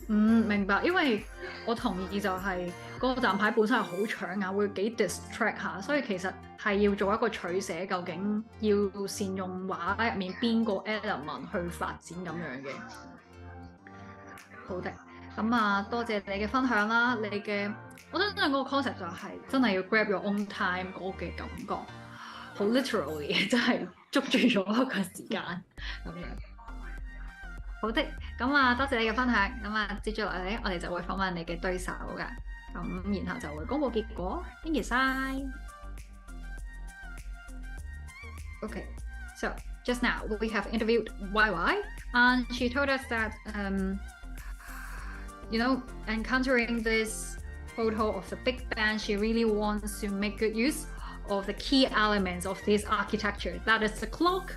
明白，因為我同意就係嗰個站牌本身係好搶眼，會幾 distract 下，所以其實係要做一個取捨，究竟要善用畫入面邊個 element 去發展咁樣嘅。好的，咁啊，多謝你嘅分享啦，我相信嗰個 concept 就係真係要 grab your own time 嗰個嘅感覺，好 literally 真係捉住咗一個時間咁樣。好的，咁啊，多謝你嘅分享。咁啊，接住落嚟我哋就會訪問你嘅對手㗎。咁然後就會公佈結果。Thank you 晒。Okay, so just now we have interviewed YY, and she told us that encountering this photo of the big band, she really wants to make good use of the key elements of this architecture. That is the clock,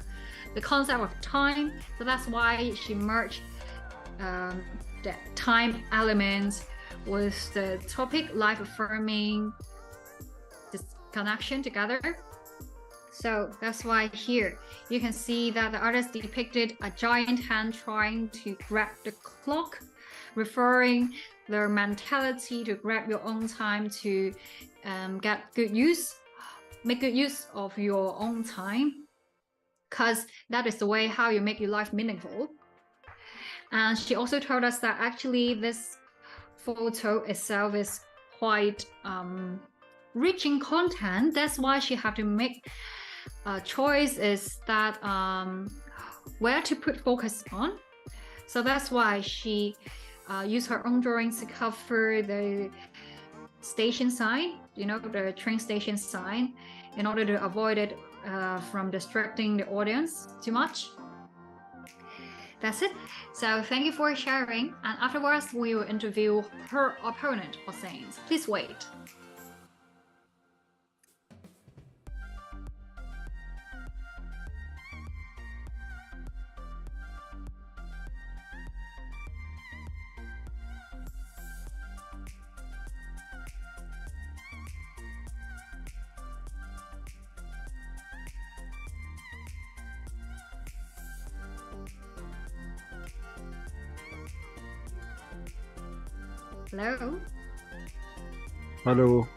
the concept of time. So that's why she merged the time elements with the topic life affirming this connection together. So that's why here you can see that the artist depicted a giant hand trying to grab the clock, referring their mentality to grab your own time to make good use of your own time, because that is the way how you make your life meaningful. And she also told us that actually this photo itself is quite rich in content. That's why she had to make a choice is that where to put focus on. So that's why she used her own drawings to cover the station sign, the train station sign, in order to avoid it from distracting the audience too much. That's it. So thank you for sharing. And afterwards, we will interview her opponent, Hussain. Please wait. Hello. Hello.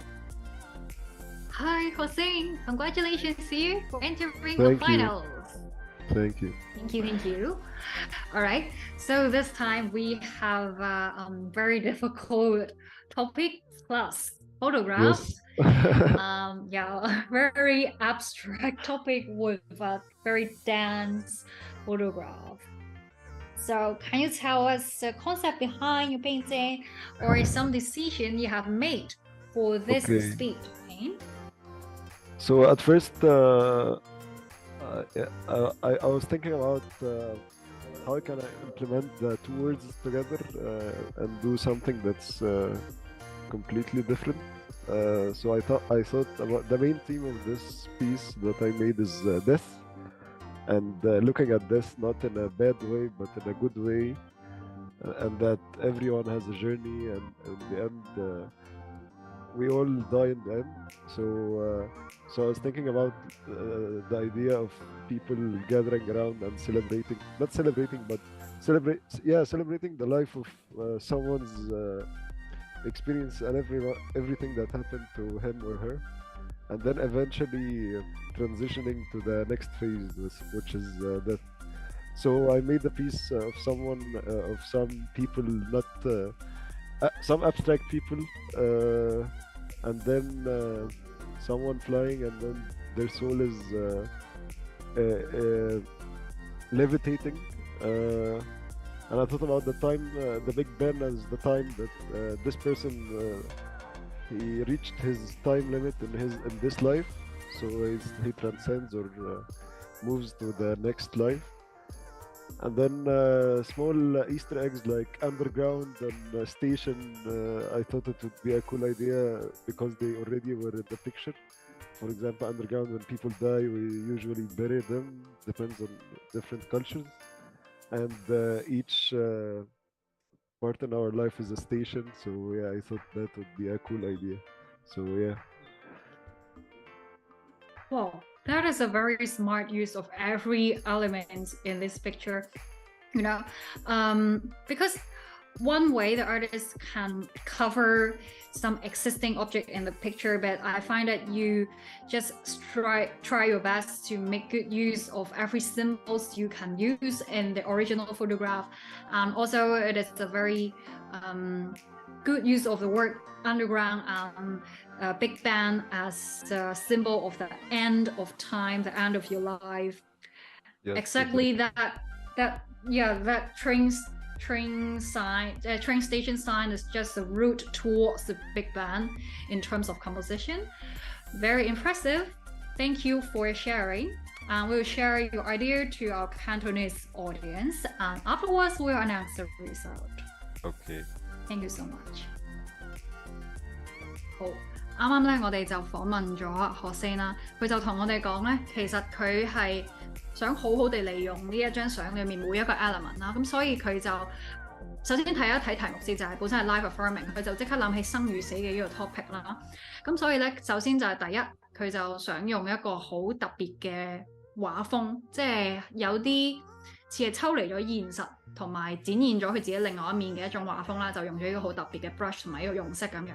Hi, Hussain. Congratulations to you for entering the Thank you. finals. Thank you. Thank you. All right. So this time we have a very difficult topic plus photographs. Yes. Yeah, very abstract topic with a very dense photograph. So can you tell us the concept behind your painting or some decision you have made for this Okay. speed paint? So at first, I was thinking about how can I implement the two words together and do something that's completely different. So I thought about the main theme of this piece that I made is death, and looking at death not in a bad way but in a good way, and that everyone has a journey, and in the end we all die in the end. So I was thinking about the idea of people gathering around and celebrating the life of someone's experience and everything that happened to him or her, and then eventually transitioning to the next phase, which is death. So I made a piece of some people, not some abstract people, and then someone flying, and then their soul is levitating. And I thought about the time, the Big Bang, as the time that this person he reached his time limit in this life, so he transcends or moves to the next life. And then small Easter eggs like underground and station. I thought it would be a cool idea because they already were in the picture. For example, underground, when people die, we usually bury them. Depends on different cultures, and each part in our life is a station. So yeah, I thought that would be a cool idea. So yeah. Wow, that is a very smart use of every element in this picture, because one way the artist can cover some existing object in the picture, but I find that you just try your best to make good use of every symbols you can use in the original photograph. And also it is a very good use of the word underground and Big Bang as a symbol of the end of time, the end of your life. Yes, Exactly that train station sign is just a route towards the Big Bang in terms of composition. Very impressive. Thank you for sharing. And we'll share your idea to our Cantonese audience. And afterwards, we'll announce the result. Okay. Thank you so much. 好，啱啱咧，我哋就訪問咗Hussain啦，佢就同我哋講咧，其實佢係想好好地利用呢一張相裏面每一個 element 啦，咁所以佢就首先睇一睇題目先，就係本身係 life affirming，佢就即刻諗起生與死嘅呢個 topic 啦。咁所以咧，首先就係第一，佢就想用一個好特別嘅畫風，即係有啲似係抽離咗現實，同埋展現咗佢自己另外一面嘅一種畫風啦，就用咗一個好特別嘅 brush 同埋一個用色咁樣。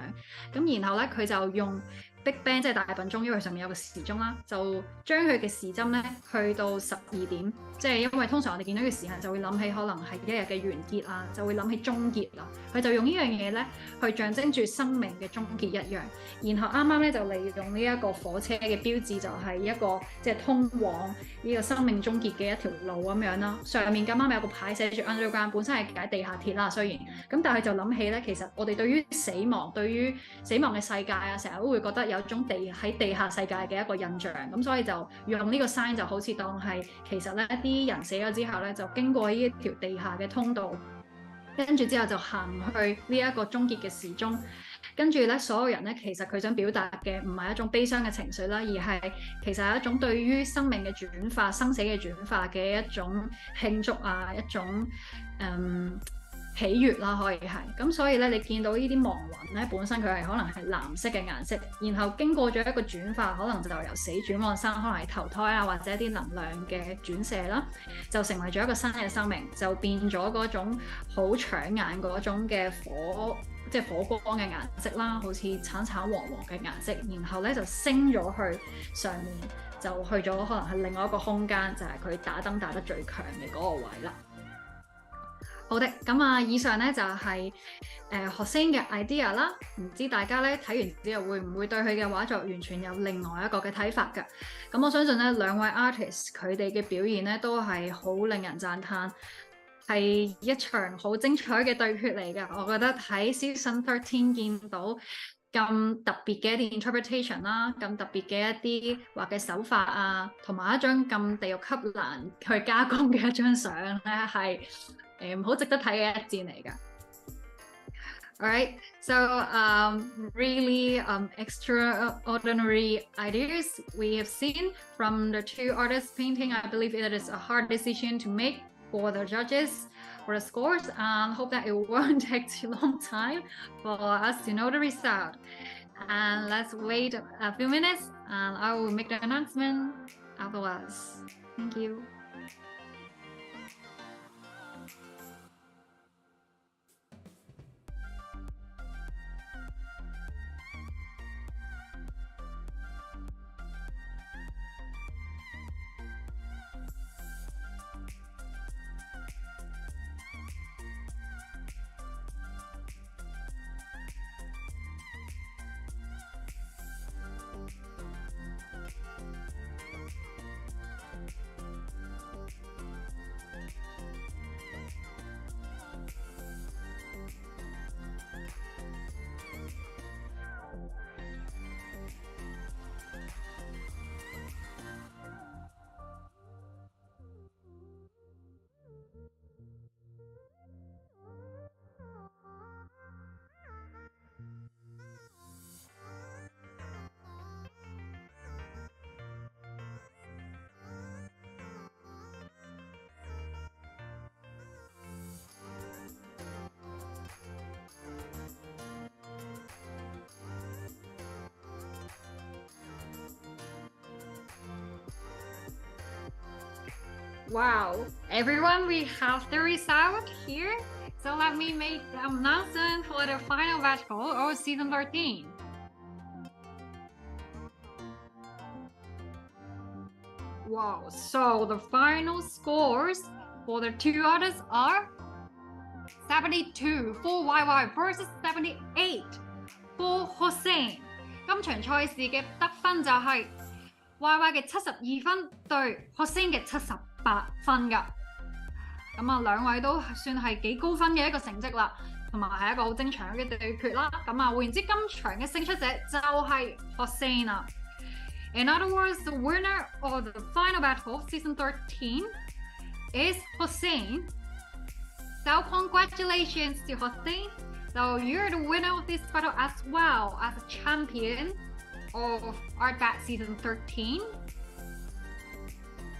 咁然後咧，佢就用 Big Bang 即係大笨鐘，因為上面有個時鐘啦，就將佢嘅時針咧去到12點，即係因為通常我哋見到嘅時間就會諗起可能係一日嘅完結啊，就會諗起終結啦。佢就用呢樣嘢咧去象徵住生命嘅終結一樣。然後啱啱咧就利用呢一個火車嘅標誌，就係一個即係通往呢個生命終結嘅一條路咁樣啦。上面咁啱有個牌寫住 Underground， 本身係解地下鐵啦，雖然咁，但係就諗起咧，其實我哋對於死亡嘅世界啊，成日都會覺得有種喺地下世界嘅一個印象，咁所以就用呢個 sign 就好似當係其實咧啲人死咗之後咧，就經過呢一條地下嘅通道，跟住之後就行去呢一個終結嘅時鐘。跟住咧，所有人咧，其實佢想表達嘅唔係一種悲傷嘅情緒啦，而係其實係一種對於生命嘅轉化、生死嘅轉化嘅一種慶祝啊，一種喜悅啦，可以係咁。所以咧，你見到呢啲亡魂咧，本身佢係可能係藍色嘅顏色，然後經過咗一個轉化，可能就由死轉往生，可能係投胎啊，或者一啲能量嘅轉射啦，就成為咗一個新嘅生命，就變咗嗰種好搶眼嗰種嘅即係火光嘅顏色啦，好似橙橙黃黃嘅顏色，然後咧就升咗去上面，就去咗可能係另外一個空間，就係佢打燈打得最強嘅嗰個位啦。好的，咁啊，以上咧就係alhussain嘅 idea 啦。唔知大家咧睇完之後會唔會對佢嘅畫作完全有另外一個嘅睇法㗎？咁我相信咧兩位 artist 佢哋嘅表現咧都係好令人讚歎。係一場好精彩嘅對決嚟㗎，我覺得喺 Season 13見到咁特別嘅一啲 interpretation 啦，咁特別嘅一啲畫嘅手法啊，同埋一張咁地獄級難去加工嘅一張相咧，係好值得睇嘅一戰嚟㗎。Alright, so really extraordinary ideas we have seen from the two artists painting. I believe it is a hard decision to make for the judges for the scores, and hope that it won't take too long time for us to know the result. And let's wait a few minutes and I will make the announcement afterwards. Thank you. Wow, everyone, we have the result here. So let me make the announcement for the final battle of Season 13. Wow, so the final scores for the two artists are 72 for YY versus 78 for alhussain. 今場賽事嘅得分就係 YY 嘅72分對alhussain嘅78分㗎。咁啊，兩位都算係幾高分嘅一個成績啦，同埋係一個好精彩嘅對決啦。咁啊，換言之，今場嘅勝出者就係alhussain啦。In other words, the winner of the final battle of Season 13 is alhussain. So congratulations to alhussain. So you're the winner of this battle as well as a champion of ARTBAT Season 13.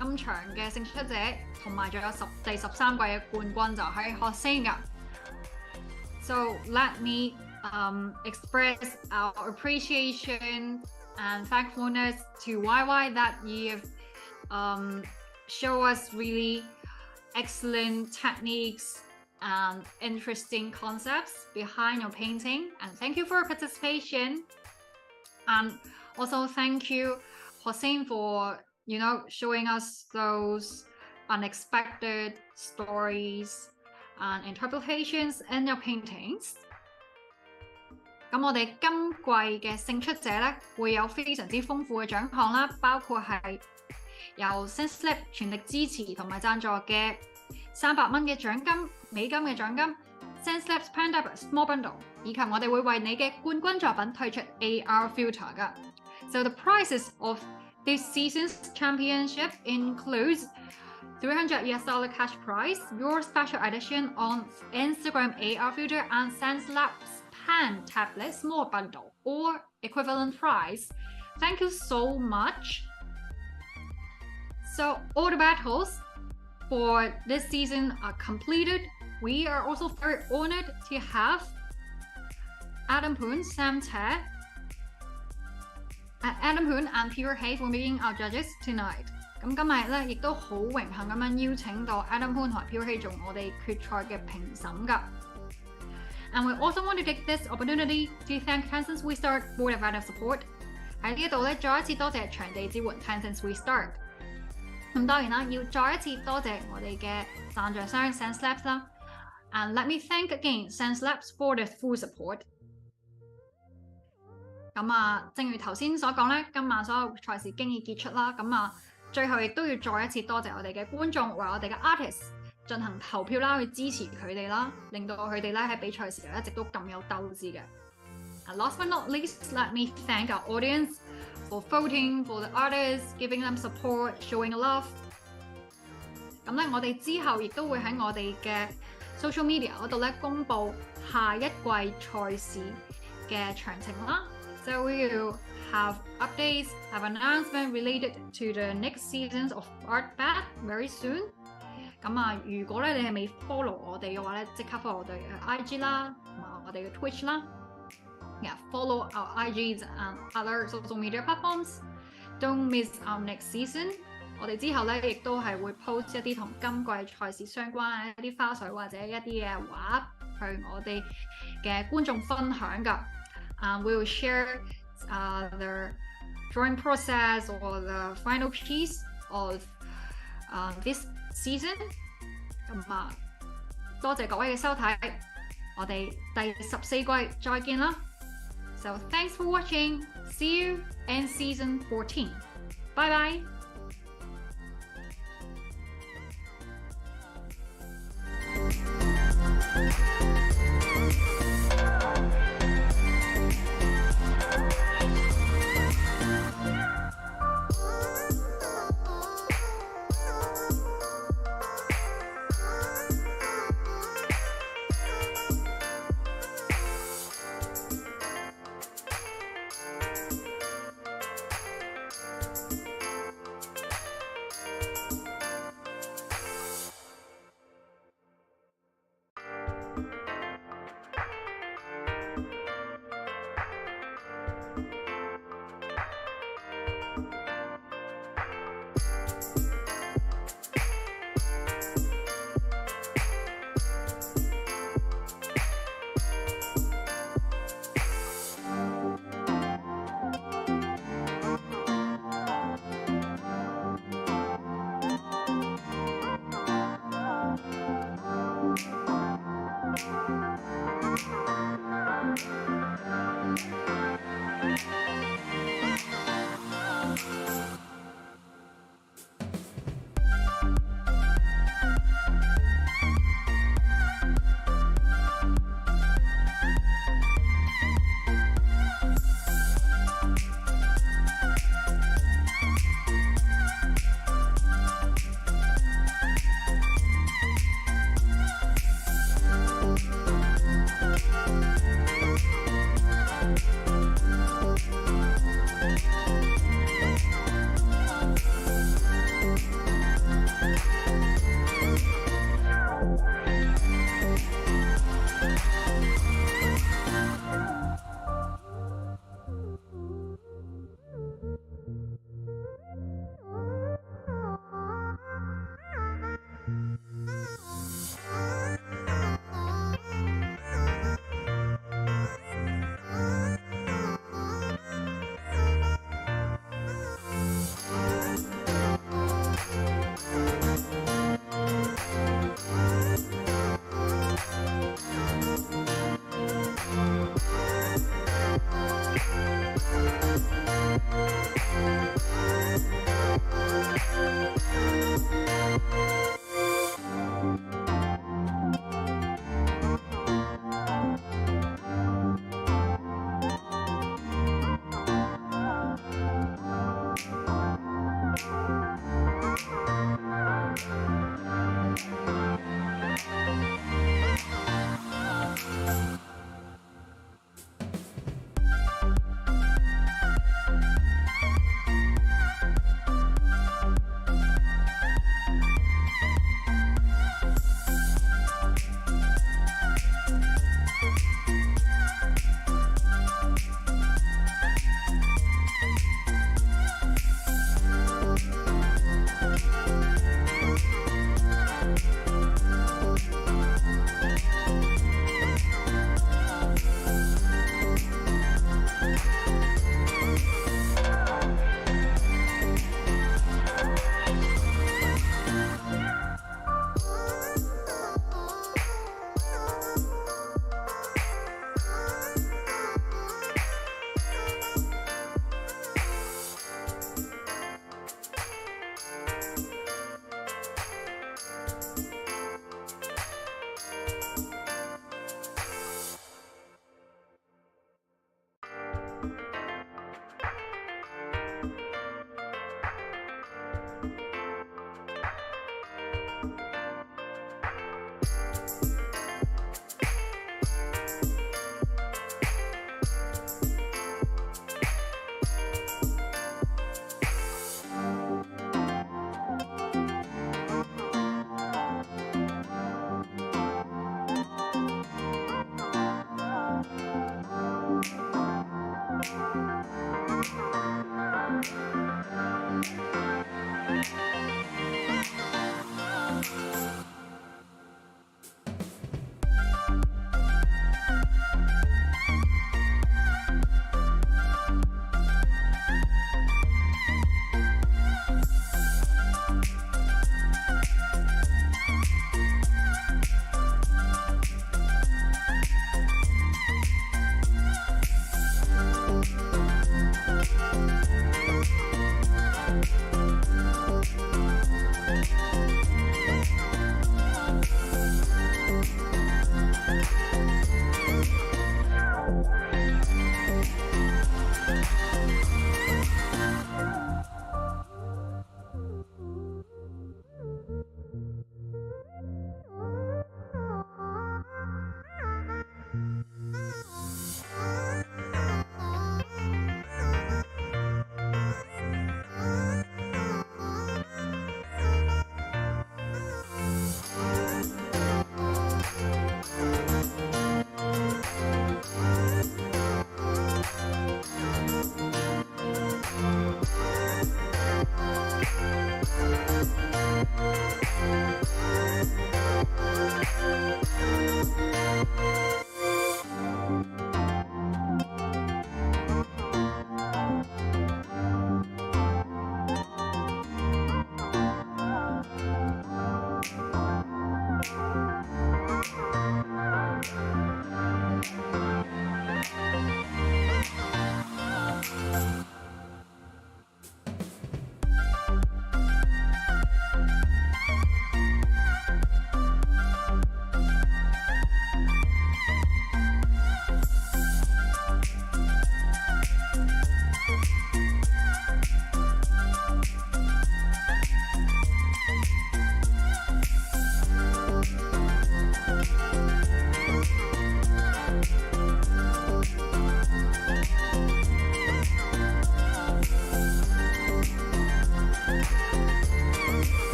今場嘅勝出者同埋仲有第13季嘅冠軍就係alhussain㗎。So let me express our appreciation and thankfulness to YY that you've show us really excellent techniques and interesting concepts behind your painting. And thank you for your participation. And also thank you, Hussain, for showing us those unexpected stories and interpretations in your paintings. 咁我哋今季嘅勝出者咧，會有非常之豐富嘅獎項啦，包括係由 SenseLab 全力支持同埋贊助嘅300蚊嘅獎金、美金嘅獎金 ，SenseLab Panda Small Bundle， 以及我哋會為你嘅冠軍作品推出 AR Filter 噶。So the prizes of this season's championship includes $300 cash prize, your special edition on Instagram AR Filter, and SenseLab's Pen Tablet Small Bundle or equivalent price. Thank you so much. So all the battles for this season are completed. We are also very honored to have Adam Poon, Sam Te, Adam Poon and Pure Hay for being our judges tonight. 咁今日咧亦都好榮幸咁樣邀請到 Adam Poon 同埋 Pure Hay 做我哋決賽嘅評審㗎。And we also want to take this opportunity to thank Tencent We Start for the value support. 喺呢一度咧，再一次多謝場地支援 Tencent We Start。咁當然啦，要再一次多謝我哋嘅贊助商 SenseLabs 啦。And let me thank again SenseLabs for the full support。咁啊，正如頭先所講咧，今晚所有賽事經已結束啦。咁啊，最後亦都要再一次多謝我哋嘅觀眾為我哋嘅 artist 進行投票啦，去支持佢哋啦，令到佢哋咧喺比賽時候一直都咁有鬥志嘅。And last but not least, let me thank our audience for voting for the artists, giving them support, showing love。咁咧，我哋之後亦都會喺我哋嘅 social media 嗰度咧公佈下一季賽事嘅詳情啦。So we will have updates, have announcement related to the next seasons of ARTBAT very soon。咁啊，如果咧你係未 follow 我哋嘅話咧，即刻 follow 我哋嘅 IG 啦，同埋我哋嘅 Twitch 啦。Yeah, follow our IGs and other social media platforms. Don't miss our next season. 我哋之後咧亦都係會 post 一啲同今季賽事相關嘅一啲花絮或者一啲嘅畫去我哋嘅觀眾分享㗎。We will share the drawing process or the final piece of this season。咁啊，多謝各位嘅收睇，我哋第14季再見啦。So thanks for watching. See you in season 14. Bye bye.